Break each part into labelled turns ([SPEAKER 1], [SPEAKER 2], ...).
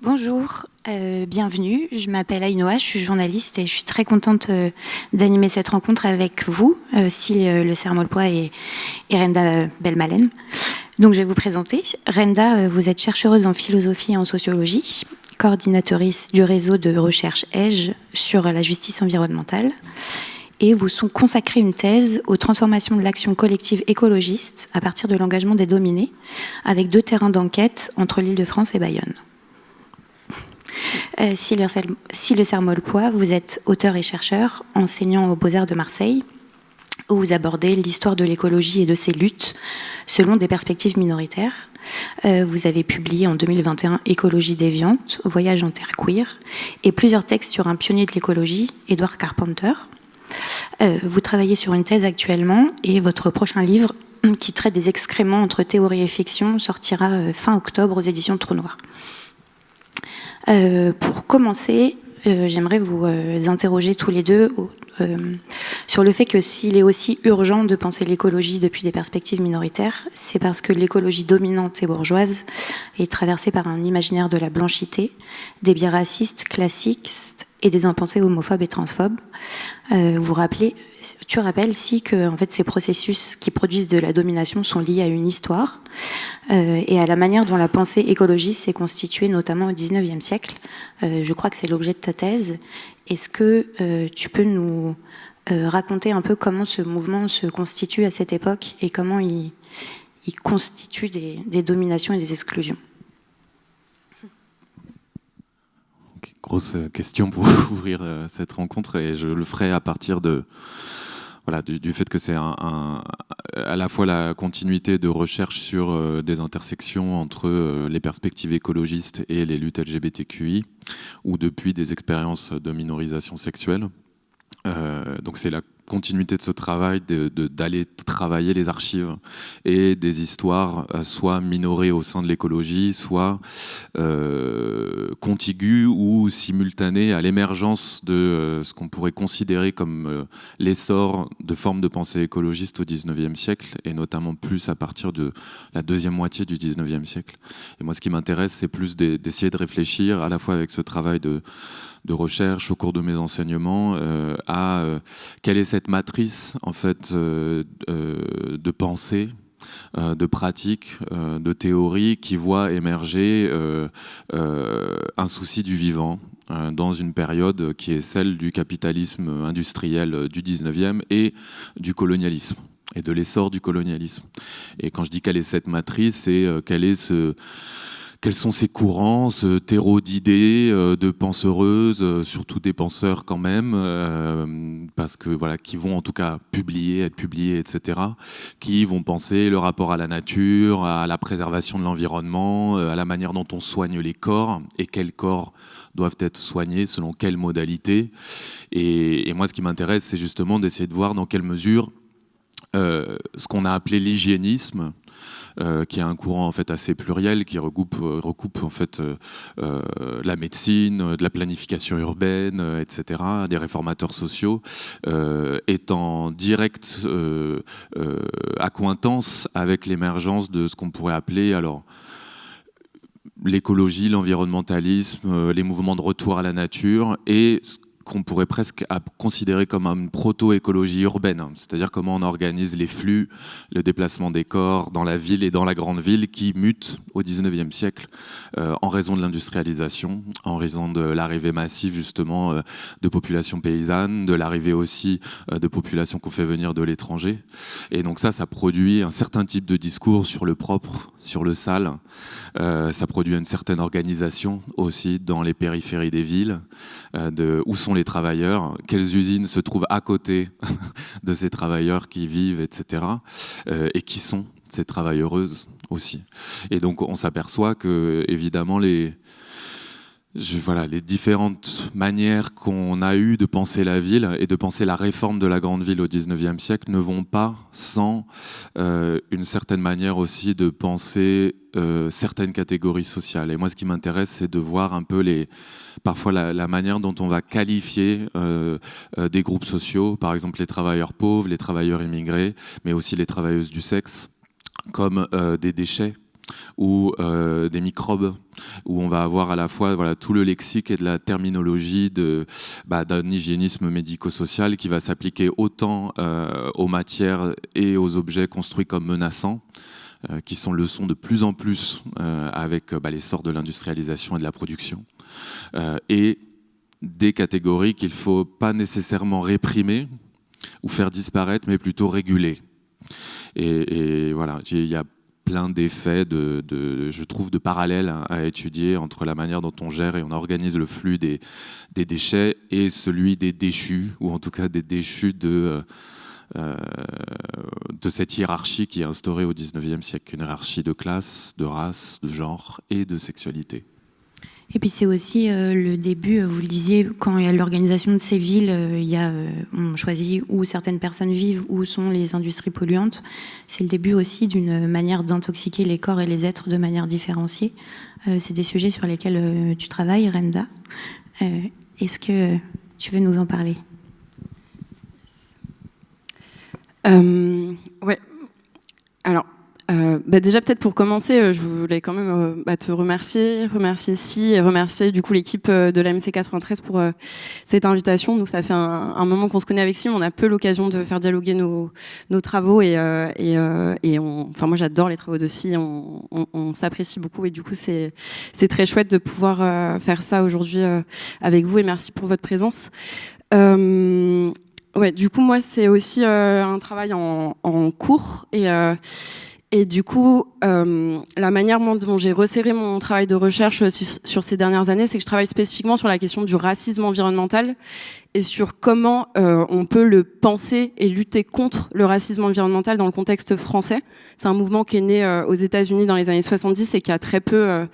[SPEAKER 1] Bonjour, bienvenue. Je m'appelle Aïnoa, je suis journaliste et je suis très contente d'animer cette rencontre avec vous, Cille Le Sermolpois et Renda Belmalen. Donc je vais vous présenter. Renda, vous êtes chercheuse en philosophie et en sociologie, coordinatrice du réseau de recherche EGE sur la justice environnementale. Et vous sont consacrés une thèse aux transformations de l'action collective écologiste à partir de l'engagement des dominés, avec 2 terrains d'enquête entre l'Île-de-France et Bayonne. Cille Le Sermolpois, vous êtes auteur et chercheur, enseignant aux Beaux-Arts de Marseille, où vous abordez l'histoire de l'écologie et de ses luttes selon des perspectives minoritaires. Vous avez publié en 2021 Écologie déviante, Voyage en terre queer, et plusieurs textes sur un pionnier de l'écologie, Edward Carpenter. Vous travaillez sur une thèse actuellement, et votre prochain livre, qui traite des excréments entre théorie et fiction, sortira fin octobre aux éditions Trou Noir. Pour commencer, j'aimerais vous interroger tous les deux sur le fait que s'il est aussi urgent de penser l'écologie depuis des perspectives minoritaires, c'est parce que l'écologie dominante et bourgeoise est traversée par un imaginaire de la blanchité, des biais racistes, classiques et des impensés homophobes et transphobes. Tu rappelles si que en fait, ces processus qui produisent de la domination sont liés à une histoire et à la manière dont la pensée écologiste s'est constituée, notamment au XIXe siècle. Je crois que c'est l'objet de ta thèse. Est-ce que tu peux nous raconter un peu comment ce mouvement se constitue à cette époque et comment il constitue des dominations et des exclusions?
[SPEAKER 2] Grosse question pour ouvrir cette rencontre, et je le ferai à partir de, voilà, du fait que c'est à la fois la continuité de recherche sur des intersections entre les perspectives écologistes et les luttes LGBTQI, ou depuis des expériences de minorisation sexuelle. Donc c'est la continuité de ce travail d'aller travailler les archives et des histoires soit minorées au sein de l'écologie, soit contiguës ou simultanées à l'émergence de ce qu'on pourrait considérer comme l'essor de formes de pensée écologiste au XIXe siècle, et notamment plus à partir de la deuxième moitié du XIXe siècle. Et moi, ce qui m'intéresse, c'est plus d'essayer de réfléchir à la fois avec ce travail de recherche au cours de mes enseignements à quelle est cette matrice en fait de pensée, de pratique, de théorie qui voit émerger un souci du vivant dans une période qui est celle du capitalisme industriel du 19e et du colonialisme et de l'essor du colonialisme. Et quand je dis quelle est cette matrice, c'est quels sont ces courants, ce terreau d'idées, de penseuses, surtout des penseurs quand même, parce que voilà, qui vont en tout cas être publiés, etc., qui vont penser le rapport à la nature, à la préservation de l'environnement, à la manière dont on soigne les corps, et quels corps doivent être soignés, selon quelles modalités. Et moi, ce qui m'intéresse, c'est justement d'essayer de voir dans quelle mesure ce qu'on a appelé l'hygiénisme, qui est un courant en fait assez pluriel, qui recoupe en fait la médecine, de la planification urbaine, etc., des réformateurs sociaux, est en directe accointance avec l'émergence de ce qu'on pourrait appeler alors l'écologie, l'environnementalisme, les mouvements de retour à la nature, et ce qu'on pourrait presque considérer comme une proto-écologie urbaine, c'est-à-dire comment on organise les flux, le déplacement des corps dans la ville et dans la grande ville qui mutent au XIXe siècle en raison de l'industrialisation, en raison de l'arrivée massive justement de populations paysannes, de l'arrivée aussi de populations qu'on fait venir de l'étranger. Et donc ça produit un certain type de discours sur le propre, sur le sale. Ça produit une certaine organisation aussi dans les périphéries des villes, où sont les travailleurs, quelles usines se trouvent à côté de ces travailleurs qui vivent, etc. Et qui sont ces travailleuses aussi. Et donc on s'aperçoit que évidemment les différentes manières qu'on a eues de penser la ville et de penser la réforme de la grande ville au XIXe siècle ne vont pas sans une certaine manière aussi de penser certaines catégories sociales. Et moi, ce qui m'intéresse, c'est de voir un peu parfois la manière dont on va qualifier des groupes sociaux, par exemple les travailleurs pauvres, les travailleurs immigrés, mais aussi les travailleuses du sexe, comme des déchets ou des microbes, où on va avoir à la fois tout le lexique et de la terminologie d'un hygiénisme médico-social qui va s'appliquer autant aux matières et aux objets construits comme menaçants, qui sont le son de plus en plus avec l'essor de l'industrialisation et de la production, et des catégories qu'il ne faut pas nécessairement réprimer ou faire disparaître, mais plutôt réguler. Et voilà, il y a plein d'effets, je trouve, de parallèles à étudier entre la manière dont on gère et on organise le flux des déchets et celui des déchus, ou en tout cas des déchus de cette hiérarchie qui est instaurée au XIXe siècle, une hiérarchie de classe, de race, de genre et de sexualité.
[SPEAKER 1] Et puis c'est aussi le début, vous le disiez, quand il y a l'organisation de ces villes, on choisit où certaines personnes vivent, où sont les industries polluantes. C'est le début aussi d'une manière d'intoxiquer les corps et les êtres de manière différenciée. C'est des sujets sur lesquels tu travailles, Renda. Est-ce que tu veux nous en parler ?
[SPEAKER 3] Ouais. Alors, déjà peut-être pour commencer, je voulais quand même te remercier Si et remercier du coup l'équipe de l'AMC 93 pour cette invitation. Nous, ça fait un moment qu'on se connaît avec Si, on a peu l'occasion de faire dialoguer nos travaux et moi j'adore les travaux de Si, on s'apprécie beaucoup et du coup c'est très chouette de pouvoir faire ça aujourd'hui avec vous et merci pour votre présence. Ouais, du coup moi c'est aussi un travail en cours et du coup, la manière dont j'ai resserré mon travail de recherche sur ces dernières années, c'est que je travaille spécifiquement sur la question du racisme environnemental et sur comment on peut le penser et lutter contre le racisme environnemental dans le contexte français. C'est un mouvement qui est né aux États-Unis dans les années 70 et qui a très peu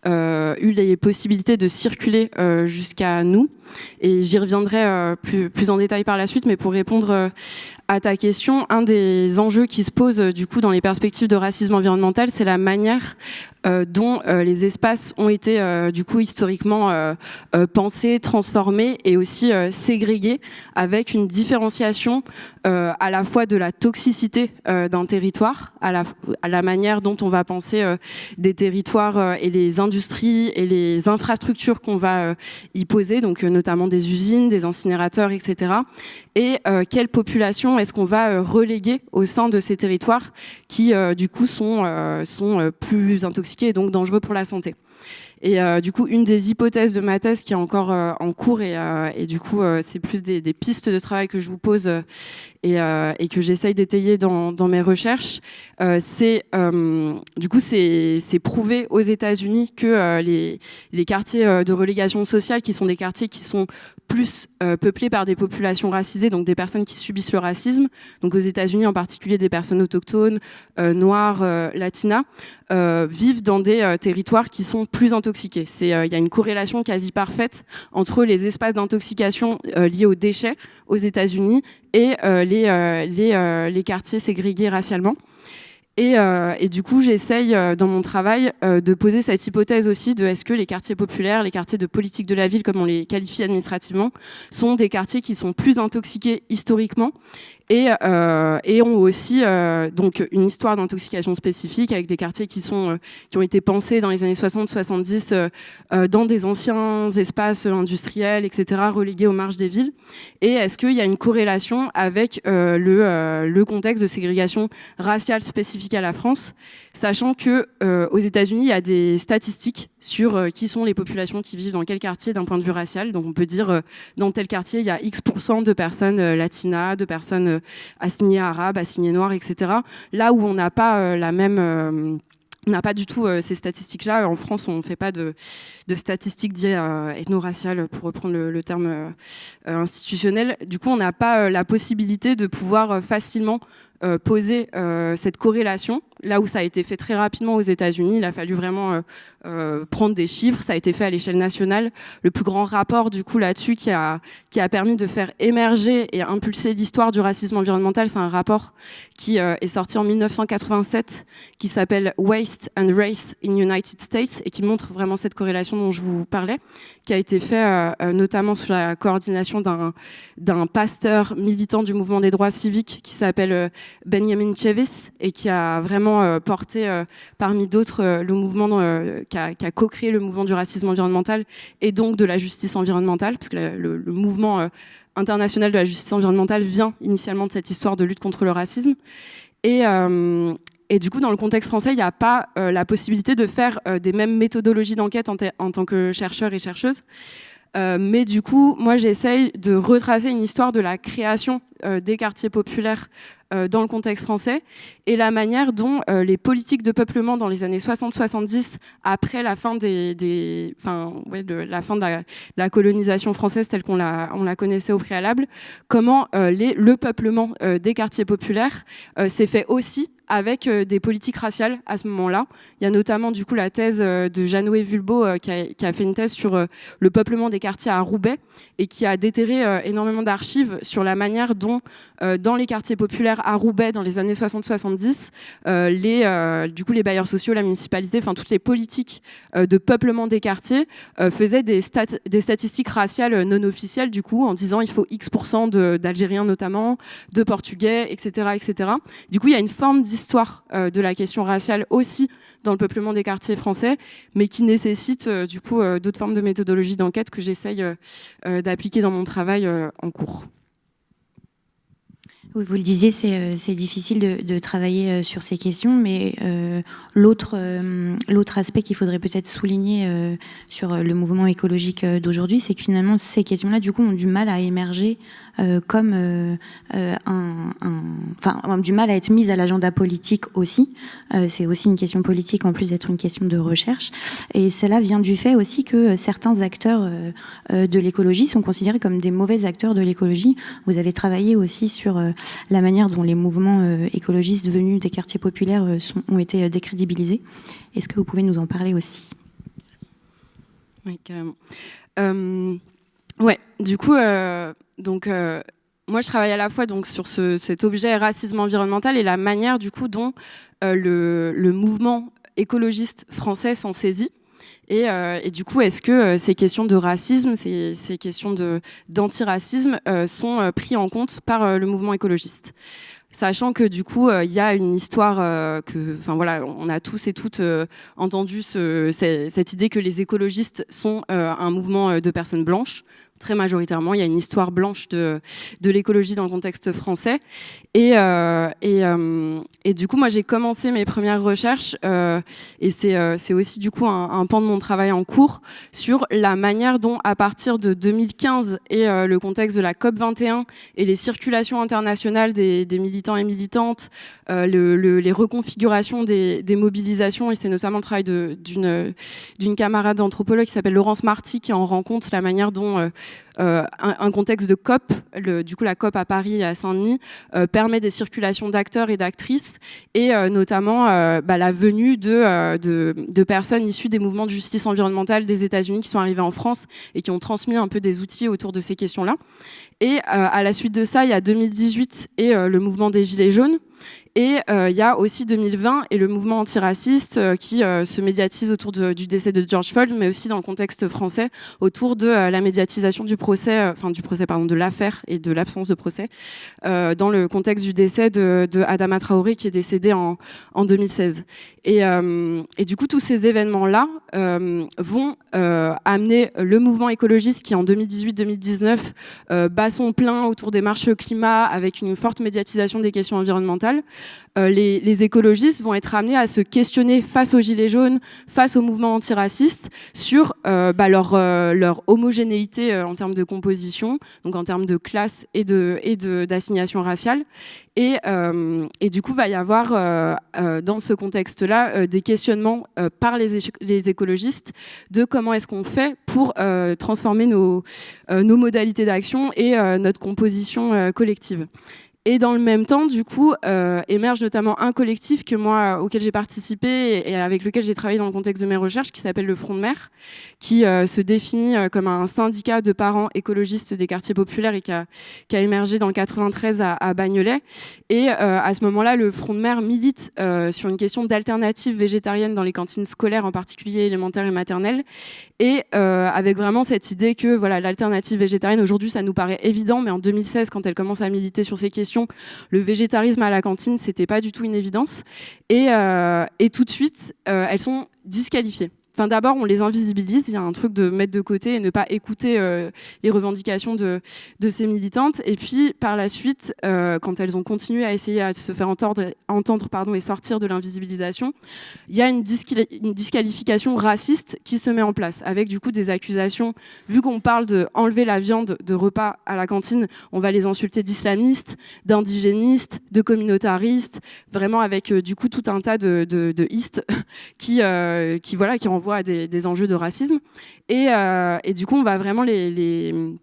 [SPEAKER 3] eu les possibilités de circuler jusqu'à nous. Et j'y reviendrai plus en détail par la suite, mais pour répondre à ta question, un des enjeux qui se posent du coup dans les perspectives de racisme environnemental, c'est la manière dont les espaces ont été du coup historiquement pensés, transformés et aussi ségrégés avec une différenciation à la fois de la toxicité d'un territoire, à la manière dont on va penser des territoires et les industries et les infrastructures qu'on va y poser, donc notamment des usines, des incinérateurs, etc. Et quelle population est-ce qu'on va reléguer au sein de ces territoires qui du coup sont plus intoxiqués et donc dangereux pour la santé. Et du coup, une des hypothèses de ma thèse qui est encore en cours et du coup, c'est plus des pistes de travail que je vous pose et que j'essaye d'étayer dans mes recherches, c'est prouvé aux États-Unis que les quartiers de relégation sociale, qui sont des quartiers qui sont plus peuplés par des populations racisées, donc des personnes qui subissent le racisme, donc aux États-Unis en particulier des personnes autochtones, noires, latinas, vivent dans des territoires qui sont plus intoxiqués. Il y a une corrélation quasi parfaite entre les espaces d'intoxication liés aux déchets aux États-Unis et les quartiers ségrégés racialement. Et du coup, j'essaye dans mon travail de poser cette hypothèse aussi de est-ce que les quartiers populaires, les quartiers de politique de la ville, comme on les qualifie administrativement, sont des quartiers qui sont plus intoxiqués historiquement et ont aussi donc une histoire d'intoxication spécifique avec des quartiers qui ont été pensés dans les années 60-70 dans des anciens espaces industriels, etc., relégués aux marges des villes. Et est-ce qu'il y a une corrélation avec le contexte de ségrégation raciale spécifique à la France, sachant que aux États-Unis, il y a des statistiques sur qui sont les populations qui vivent dans quel quartier d'un point de vue racial. Donc on peut dire dans tel quartier, il y a X% de personnes latinas, de personnes assignées arabes, assignées noires, etc. Là où on n'a pas on n'a pas du tout ces statistiques-là. En France, on ne fait pas de statistiques dites ethno-raciales, pour reprendre le terme institutionnel. Du coup, on n'a pas la possibilité de pouvoir facilement poser cette corrélation. Là où ça a été fait très rapidement aux États-Unis, il a fallu vraiment prendre des chiffres. Ça a été fait à l'échelle nationale. Le plus grand rapport du coup là-dessus qui a permis de faire émerger et impulser l'histoire du racisme environnemental, c'est un rapport qui est sorti en 1987 qui s'appelle Waste and Race in United States et qui montre vraiment cette corrélation dont je vous parlais, qui a été fait notamment sous la coordination d'un pasteur militant du mouvement des droits civiques qui s'appelle Benjamin Chevis et qui a vraiment porté parmi d'autres le mouvement qui a co-créé le mouvement du racisme environnemental et donc de la justice environnementale, parce que le mouvement international de la justice environnementale vient initialement de cette histoire de lutte contre le racisme. Et du coup, dans le contexte français, il n'y a pas la possibilité de faire des mêmes méthodologies d'enquête en tant que chercheur et chercheuse. Mais du coup, moi, j'essaye de retracer une histoire de la création des quartiers populaires dans le contexte français et la manière dont les politiques de peuplement dans les années 60-70, après la fin la fin de la colonisation française telle qu'on la connaissait au préalable, comment le peuplement des quartiers populaires s'est fait aussi avec des politiques raciales à ce moment-là. Il y a notamment du coup la thèse de Jeannot Vulbeau qui a fait une thèse sur le peuplement des quartiers à Roubaix et qui a déterré énormément d'archives sur la manière dont dans les quartiers populaires à Roubaix dans les années 60-70, du coup les bailleurs sociaux, la municipalité, enfin toutes les politiques de peuplement des quartiers faisaient des statistiques raciales non officielles du coup en disant il faut X% d'Algériens notamment, de Portugais, etc., etc. Du coup il y a une forme d'histoire de la question raciale aussi dans le peuplement des quartiers français, mais qui nécessite du coup d'autres formes de méthodologie d'enquête que j'essaye d'appliquer dans mon travail en cours.
[SPEAKER 1] Oui, vous le disiez, c'est difficile de travailler sur ces questions, mais l'autre aspect qu'il faudrait peut-être souligner sur le mouvement écologique d'aujourd'hui, c'est que finalement, ces questions-là, du coup, ont du mal à émerger ont du mal à être mises à l'agenda politique aussi. C'est aussi une question politique en plus d'être une question de recherche. Et cela vient du fait aussi que certains acteurs de l'écologie sont considérés comme des mauvais acteurs de l'écologie. Vous avez travaillé aussi sur la manière dont les mouvements écologistes venus des quartiers populaires ont été décrédibilisés. Est-ce que vous pouvez nous en parler aussi ?
[SPEAKER 3] Oui, carrément. Ouais, du coup, moi je travaille à la fois donc sur cet objet racisme environnemental et la manière du coup dont le mouvement écologiste français s'en saisit. Et du coup, est-ce que ces questions de racisme, ces questions d'antiracisme sont pris en compte par le mouvement écologiste ? Sachant que du coup, il y a une histoire on a tous et toutes entendu cette idée que les écologistes sont un mouvement de personnes blanches. Très majoritairement, il y a une histoire blanche de l'écologie dans le contexte français. Et du coup, moi, j'ai commencé mes premières recherches, et c'est aussi du coup un pan de mon travail en cours sur la manière dont, à partir de 2015 et le contexte de la COP21 et les circulations internationales des militants et militantes, les reconfigurations des mobilisations, et c'est notamment le travail d'une camarade anthropologue qui s'appelle Laurence Marty qui en rend compte la manière dont un contexte de COP, du coup la COP à Paris et à Saint-Denis, permet des circulations d'acteurs et d'actrices, et notamment la venue de personnes issues des mouvements de justice environnementale des États-Unis qui sont arrivés en France et qui ont transmis un peu des outils autour de ces questions-là. Et à la suite de ça, il y a 2018 et le mouvement des Gilets jaunes. Et il y a aussi 2020 et le mouvement antiraciste qui se médiatise autour du décès de George Floyd, mais aussi dans le contexte français autour de la médiatisation de l'affaire et de l'absence de procès dans le contexte du décès de Adama Traoré qui est décédé en 2016. Et du coup, tous ces événements-là vont amener le mouvement écologiste qui, en 2018-2019, bat son plein autour des marches climat avec une forte médiatisation des questions environnementales. Les écologistes vont être amenés à se questionner face aux Gilets jaunes, face au mouvement antiraciste, sur leur homogénéité en termes de composition, donc en termes de classe et d'assignation raciale. Et du coup, va y avoir dans ce contexte-là des questionnements par les écologistes de comment est-ce qu'on fait pour transformer nos modalités d'action et notre composition collective. Et dans le même temps, du coup, émerge notamment un collectif auquel j'ai participé et avec lequel j'ai travaillé dans le contexte de mes recherches, qui s'appelle le Front de Mer, qui se définit comme un syndicat de parents écologistes des quartiers populaires et qui a émergé dans le 93 à Bagnolet. Et à ce moment-là, le Front de Mer milite sur une question d'alternative végétarienne dans les cantines scolaires, en particulier élémentaires et maternelles, et avec vraiment cette idée que l'alternative végétarienne, aujourd'hui, ça nous paraît évident, mais en 2016, quand elle commence à militer sur ces questions, question, le végétarisme à la cantine, c'était pas du tout une évidence. Et tout de suite, elles sont disqualifiées. Enfin, d'abord, on les invisibilise, il y a un truc de mettre de côté et ne pas écouter les revendications de ces militantes. Et puis, par la suite, quand elles ont continué à essayer à se faire entendre et sortir de l'invisibilisation, il y a une disqualification raciste qui se met en place, avec du coup des accusations. Vu qu'on parle d'enlever la viande de repas à la cantine, on va les insulter d'islamistes, d'indigénistes, de communautaristes, vraiment avec du coup tout un tas de istes qui renvoient à des enjeux de racisme. Et du coup, on va vraiment les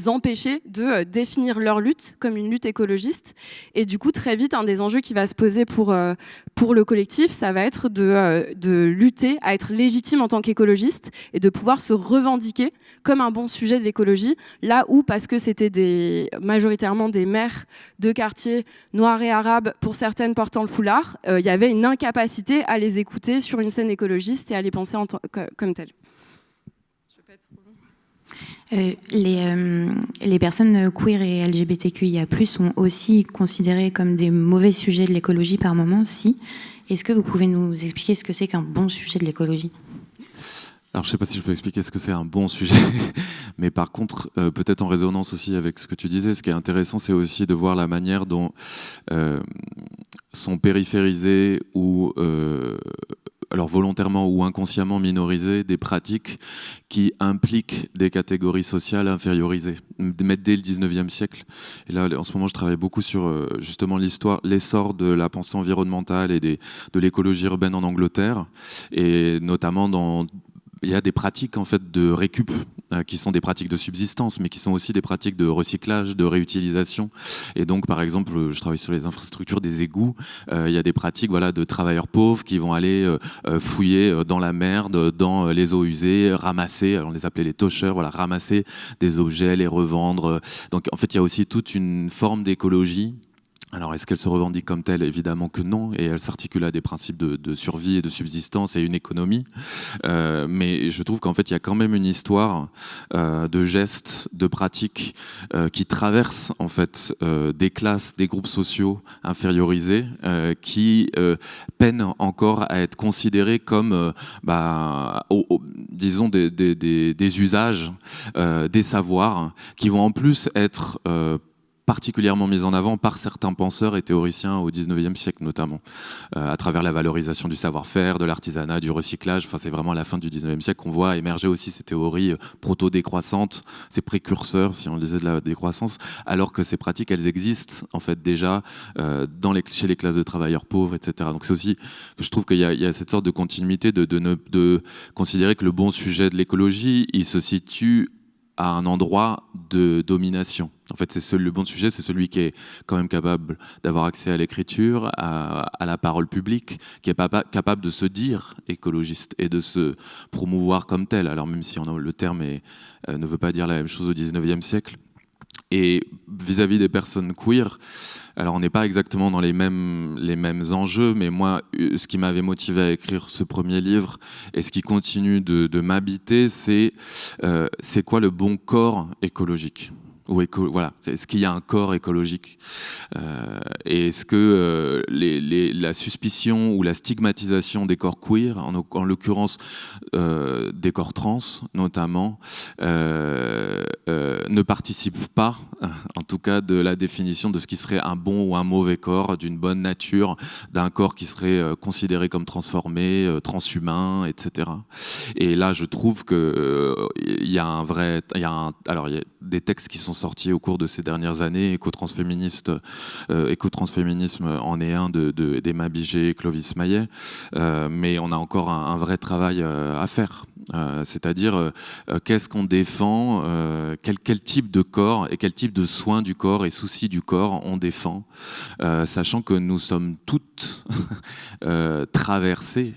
[SPEAKER 3] empêcher de définir leur lutte comme une lutte écologiste. Et du coup, très vite, un des enjeux qui va se poser pour le collectif, ça va être de lutter à être légitime en tant qu'écologiste et de pouvoir se revendiquer comme un bon sujet de l'écologie, là où, parce que c'était majoritairement des mères de quartiers noirs et arabes, pour certaines portant le foulard, il y avait une incapacité à les écouter sur une scène écologiste et à les penser comme telles.
[SPEAKER 1] Les personnes queer et LGBTQIA+, sont aussi considérées comme des mauvais sujets de l'écologie par moment, si. Est-ce que vous pouvez nous expliquer ce que c'est qu'un bon sujet de l'écologie ?
[SPEAKER 2] Alors, je ne sais pas si je peux expliquer ce que c'est un bon sujet, mais par contre, peut-être en résonance aussi avec ce que tu disais, ce qui est intéressant, c'est aussi de voir la manière dont sont périphérisées ou alors volontairement ou inconsciemment minorisées des pratiques qui impliquent des catégories sociales infériorisées, dès le 19e siècle. Et là, en ce moment, je travaille beaucoup sur justement l'essor de la pensée environnementale et de l'écologie urbaine en Angleterre, et notamment il y a des pratiques en fait de récup qui sont des pratiques de subsistance, mais qui sont aussi des pratiques de recyclage, de réutilisation. Et donc, par exemple, je travaille sur les infrastructures des égouts. Il y a des pratiques, de travailleurs pauvres qui vont aller fouiller dans la merde, dans les eaux usées, ramasser. On les appelait les tocheurs. Ramasser des objets, les revendre. Donc, en fait, il y a aussi toute une forme d'écologie. Alors, est-ce qu'elle se revendique comme telle ? Évidemment que non, et elle s'articule à des principes de survie et de subsistance et une économie. Mais je trouve qu'en fait, il y a quand même une histoire de gestes, de pratiques qui traversent en fait des classes, des groupes sociaux infériorisés qui peinent encore à être considérés comme, disons, des usages, des savoirs qui vont en plus être particulièrement mise en avant par certains penseurs et théoriciens au XIXe siècle notamment, à travers la valorisation du savoir-faire, de l'artisanat, du recyclage. Enfin, c'est vraiment à la fin du XIXe siècle qu'on voit émerger aussi ces théories proto-décroissantes, ces précurseurs, si on disait, de la décroissance, alors que ces pratiques, elles existent en fait déjà chez les classes de travailleurs pauvres, etc. Donc c'est aussi que je trouve qu'il y a cette sorte de continuité de considérer que le bon sujet de l'écologie, il se situe à un endroit de domination. En fait, le bon sujet, c'est celui qui est quand même capable d'avoir accès à l'écriture, à la parole publique, qui est capable de se dire écologiste et de se promouvoir comme tel. Alors même si le terme ne veut pas dire la même chose au XIXe siècle. Et vis-à-vis des personnes queer, alors on n'est pas exactement dans les mêmes enjeux, mais moi, ce qui m'avait motivé à écrire ce premier livre et ce qui continue de m'habiter, c'est quoi le bon corps écologique ? Est-ce qu'il y a un corps écologique et est-ce que la suspicion ou la stigmatisation des corps queer, en l'occurrence des corps trans notamment, ne participe pas, en tout cas, de la définition de ce qui serait un bon ou un mauvais corps, d'une bonne nature, d'un corps qui serait considéré comme transformé, transhumain, etc. Et là, je trouve que il y a des textes qui sont sortis au cours de ces dernières années, écotransféminisme en est un d'Emma Biget et Clovis Maillet, mais on a encore un vrai travail à faire. C'est-à-dire qu'est-ce qu'on défend, quel type de corps et quel type de soins du corps et soucis du corps on défend, sachant que nous sommes toutes traversées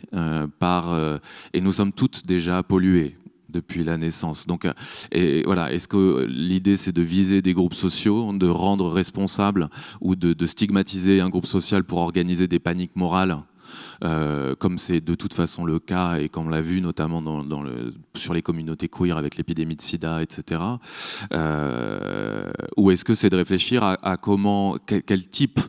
[SPEAKER 2] et nous sommes toutes déjà polluées depuis la naissance. Donc, est-ce que l'idée c'est de viser des groupes sociaux, de rendre responsables ou de stigmatiser un groupe social pour organiser des paniques morales comme c'est de toute façon le cas et comme on l'a vu notamment sur les communautés queer avec l'épidémie de sida, etc. Ou est-ce que c'est de réfléchir à quel type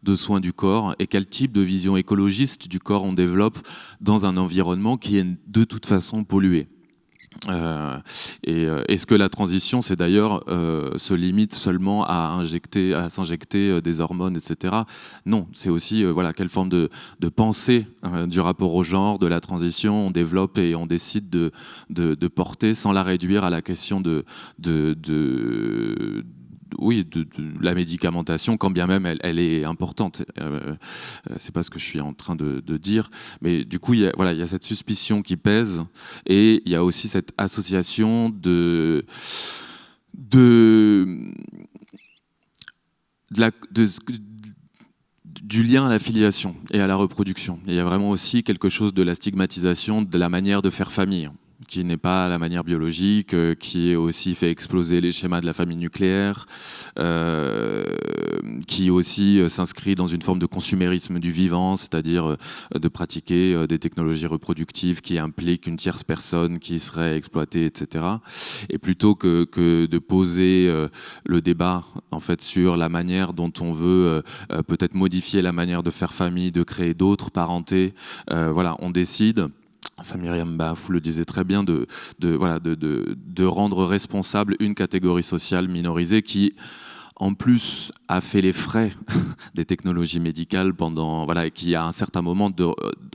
[SPEAKER 2] de soins du corps et quel type de vision écologiste du corps on développe dans un environnement qui est de toute façon pollué. Est-ce que la transition, c'est d'ailleurs se limite seulement à s'injecter des hormones, etc. Non, c'est aussi voilà, quelle forme de pensée du rapport au genre, de la transition on développe et on décide de porter sans la réduire à la question de la médicamentation, quand bien même elle est importante. C'est pas ce que je suis en train de dire, mais du coup, il y a cette suspicion qui pèse, et il y a aussi cette association du lien à la filiation et à la reproduction. Et il y a vraiment aussi quelque chose de la stigmatisation de la manière de faire famille, qui n'est pas la manière biologique, qui aussi fait exploser les schémas de la famille nucléaire, qui aussi s'inscrit dans une forme de consumérisme du vivant, c'est-à-dire de pratiquer des technologies reproductives qui impliquent une tierce personne qui serait exploitée, etc. Et plutôt que de poser le débat en fait sur la manière dont on veut peut-être modifier la manière de faire famille, de créer d'autres parentés, voilà, on décide. Ça, Myriam Bafou le disait très bien, de rendre responsable une catégorie sociale minorisée qui, en plus, a fait les frais des technologies médicales et qui, à un certain moment,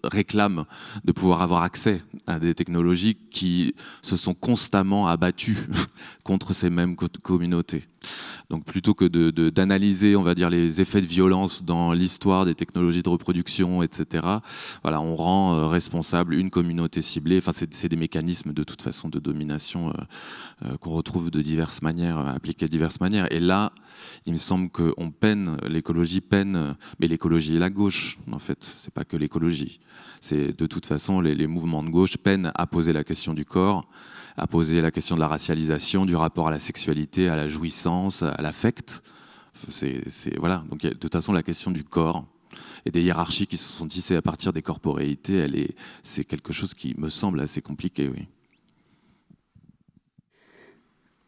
[SPEAKER 2] réclame de pouvoir avoir accès à des technologies qui se sont constamment abattues contre ces mêmes communautés. Donc, plutôt que d'analyser, on va dire, les effets de violence dans l'histoire des technologies de reproduction, etc., voilà, on rend responsable une communauté ciblée. Enfin, c'est des mécanismes, de toute façon, de domination qu'on retrouve de diverses manières, appliqués de diverses manières. Et là, il me semble qu'on peine, l'écologie peine, mais l'écologie et la gauche, en fait, c'est pas que l'écologie. C'est de toute façon, les mouvements de gauche peinent à poser la question du corps, à poser la question de la racialisation, du rapport à la sexualité, à la jouissance, à l'affect. Voilà. Donc, de toute façon, la question du corps et des hiérarchies qui se sont tissées à partir des corporéités, c'est quelque chose qui me semble assez compliqué, oui.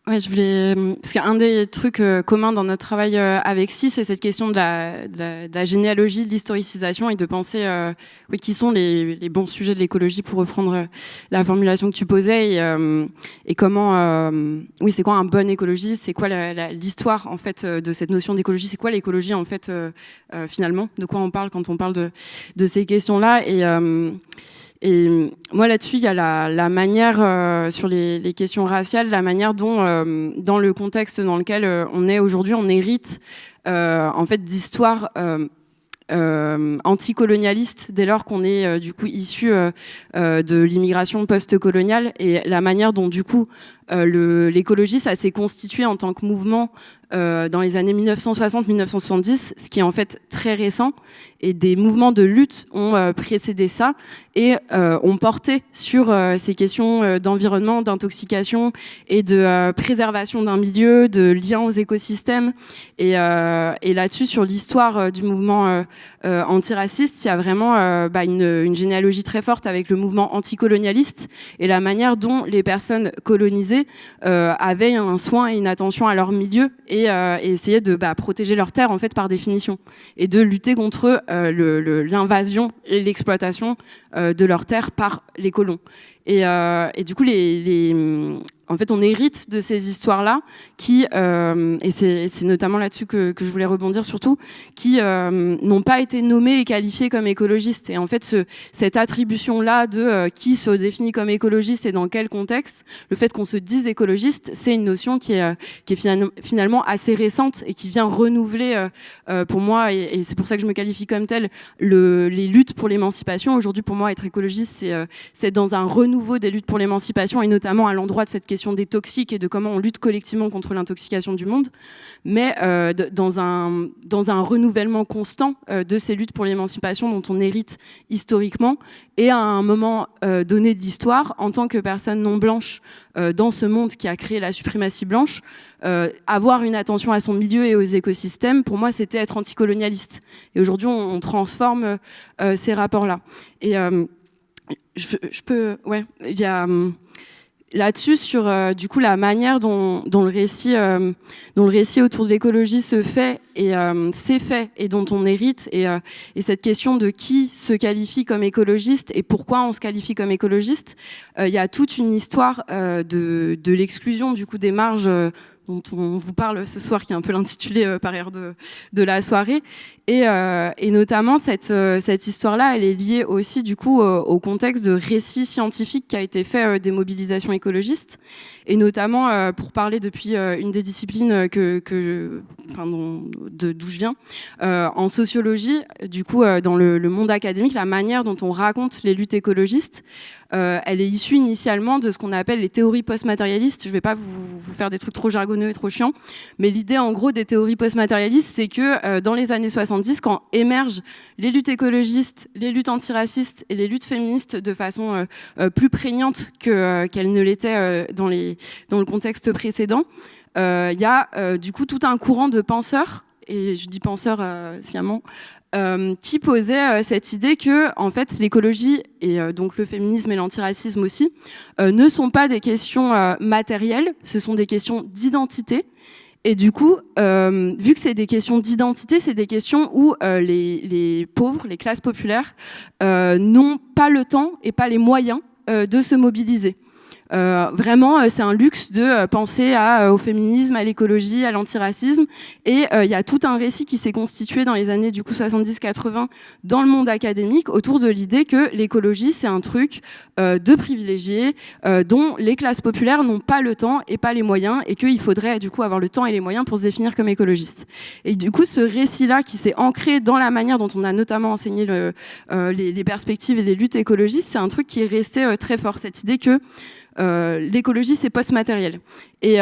[SPEAKER 3] Ouais, parce qu'un des trucs communs dans notre travail avec SIS, c'est cette question de la généalogie, de l'historicisation et de penser qui sont les bons sujets de l'écologie, pour reprendre la formulation que tu posais, et comment, c'est quoi un bon écologiste, c'est quoi l'histoire en fait de cette notion d'écologie, c'est quoi l'écologie en fait finalement, de quoi on parle quand on parle de ces questions-là, et moi là-dessus, il y a la manière sur les questions raciales, la manière dont, dans le contexte dans lequel on est aujourd'hui, on hérite en fait d'histoires anticolonialistes dès lors qu'on est du coup issu de l'immigration post-coloniale, et la manière dont du coup l'écologie, ça s'est constitué en tant que mouvement dans les années 1960-1970, ce qui est en fait très récent, et des mouvements de lutte ont précédé ça et ont porté sur ces questions d'environnement, d'intoxication et de préservation d'un milieu, de lien aux écosystèmes, et là-dessus, sur l'histoire du mouvement antiraciste, il y a vraiment une généalogie très forte avec le mouvement anticolonialiste et la manière dont les personnes colonisées avaient un soin et une attention à leur milieu, et essayaient de protéger leur terre en fait par définition, et de lutter contre l'invasion et l'exploitation de leur terre par les colons. Et du coup, en fait, on hérite de ces histoires-là qui, et c'est notamment là-dessus que je voulais rebondir surtout, qui n'ont pas été nommées et qualifiées comme écologistes. Et en fait, cette attribution-là de qui se définit comme écologiste et dans quel contexte, le fait qu'on se dise écologiste, c'est une notion qui est finalement assez récente et qui vient renouveler pour moi, et c'est pour ça que je me qualifie comme telle, les luttes pour l'émancipation. Aujourd'hui, pour moi, être écologiste, c'est dans un renouveau des luttes pour l'émancipation, et notamment à l'endroit de cette question question des toxiques et de comment on lutte collectivement contre l'intoxication du monde, mais dans un renouvellement constant de ces luttes pour l'émancipation dont on hérite historiquement, et à un moment donné de l'histoire, en tant que personne non blanche dans ce monde qui a créé la suprématie blanche, avoir une attention à son milieu et aux écosystèmes, pour moi, c'était être anticolonialiste. Et aujourd'hui, on transforme ces rapports-là. Et je peux... Ouais, il y a... Là-dessus, sur du coup la manière dont le récit autour de l'écologie se fait et s'est fait et dont on hérite, et cette question de qui se qualifie comme écologiste et pourquoi on se qualifie comme écologiste, il y a toute une histoire de l'exclusion du coup des marges dont on vous parle ce soir, qui est un peu l'intitulé par ailleurs de la soirée, et notamment cette histoire-là, elle est liée aussi du coup au contexte de récit scientifique qui a été fait des mobilisations écologistes, et notamment pour parler depuis une des disciplines d'où je viens, en sociologie, du coup dans le monde académique, la manière dont on raconte les luttes écologistes, elle est issue initialement de ce qu'on appelle les théories post-matérialistes. Je ne vais pas vous faire des trucs trop jargonneux et trop chiants, mais l'idée en gros des théories post-matérialistes, c'est que dans les années 70, quand émergent les luttes écologistes, les luttes antiracistes et les luttes féministes de façon plus prégnante qu'elles ne l'étaient dans le contexte précédent, il y a du coup tout un courant de penseurs, et je dis penseurs sciemment, qui posait cette idée que en fait l'écologie et donc le féminisme et l'antiracisme aussi ne sont pas des questions matérielles, ce sont des questions d'identité. Et du coup, vu que c'est des questions d'identité, c'est des questions où les pauvres, les classes populaires n'ont pas le temps et pas les moyens de se mobiliser. Vraiment, c'est un luxe de penser au féminisme, à l'écologie, à l'antiracisme. Et il y a tout un récit qui s'est constitué dans les années du coup 70-80 dans le monde académique autour de l'idée que l'écologie, c'est un truc de privilégiés dont les classes populaires n'ont pas le temps et pas les moyens, et qu'il faudrait du coup avoir le temps et les moyens pour se définir comme écologiste. Et du coup, ce récit-là qui s'est ancré dans la manière dont on a notamment enseigné les perspectives et les luttes écologistes, c'est un truc qui est resté très fort, cette idée que l'écologie, c'est post-matériel. Et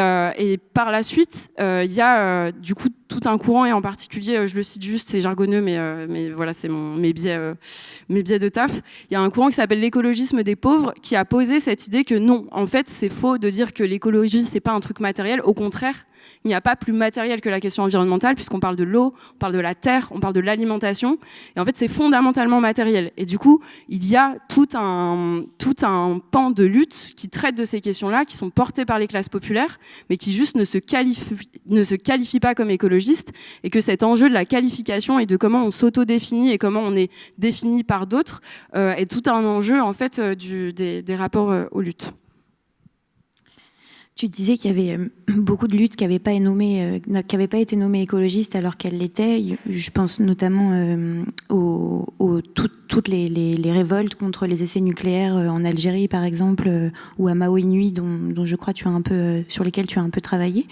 [SPEAKER 3] par la suite, il y a du coup tout un courant, et en particulier, je le cite juste, c'est jargonneux, mais voilà, c'est mes biais de taf. Il y a un courant qui s'appelle l'écologisme des pauvres, qui a posé cette idée que non, en fait, c'est faux de dire que l'écologie, c'est pas un truc matériel. Au contraire, il n'y a pas plus matériel que la question environnementale, puisqu'on parle de l'eau, on parle de la terre, on parle de l'alimentation, et en fait c'est fondamentalement matériel. Et du coup, il y a tout un pan de lutte qui traite de ces questions-là, qui sont portées par les classes populaires, mais qui juste ne se qualifient pas comme écologistes, et que cet enjeu de la qualification et de comment on s'auto-définit et comment on est défini par d'autres est tout un enjeu en fait des rapports aux luttes.
[SPEAKER 1] Tu disais qu'il y avait beaucoup de luttes qui n'avaient pas été nommées écologistes alors qu'elles l'étaient. Je pense notamment toutes les révoltes contre les essais nucléaires en Algérie, par exemple, ou à Maui-Nui, dont je crois sur lesquelles tu as un peu travaillé.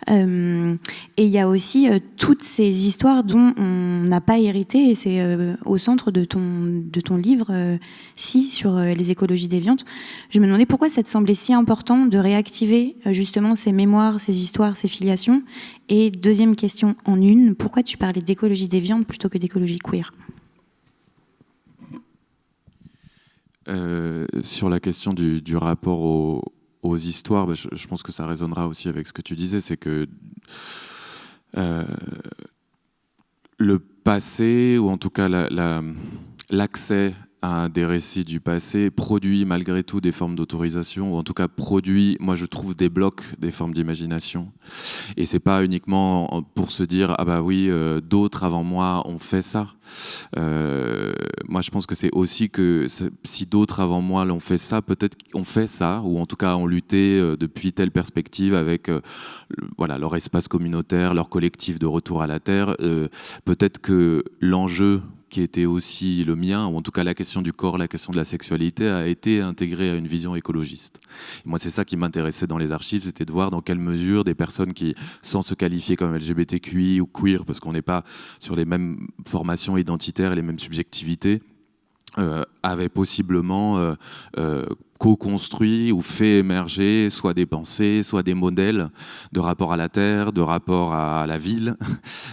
[SPEAKER 1] Et il y a aussi toutes ces histoires dont on n'a pas hérité, et c'est au centre de ton livre, sur les écologies déviantes. Je me demandais pourquoi ça te semblait si important de réactiver justement ces mémoires, ces histoires, ces filiations. Et deuxième question en une, pourquoi tu parlais d'écologie déviante plutôt que d'écologie queer ?
[SPEAKER 2] Sur la question du rapport aux histoires, je pense que ça résonnera aussi avec ce que tu disais, c'est que le passé, ou en tout cas l'accès à des récits du passé produit malgré tout des formes d'autorisation, ou en tout cas produit, moi je trouve, débloque des formes d'imagination. Et c'est pas uniquement pour se dire ah bah oui, d'autres avant moi ont fait ça. Moi je pense que c'est aussi que si d'autres avant moi l'ont fait ça, peut-être qu'on fait ça, ou en tout cas ont lutté depuis telle perspective avec voilà, leur espace communautaire, leur collectif de retour à la terre. Peut-être que l'enjeu qui était aussi le mien, ou en tout cas la question du corps, la question de la sexualité, a été intégrée à une vision écologiste. Et moi, c'est ça qui m'intéressait dans les archives, c'était de voir dans quelle mesure des personnes qui, sans se qualifier comme LGBTQI ou queer, parce qu'on n'est pas sur les mêmes formations identitaires et les mêmes subjectivités, avaient possiblement co-construit ou fait émerger soit des pensées, soit des modèles de rapport à la terre, de rapport à la ville,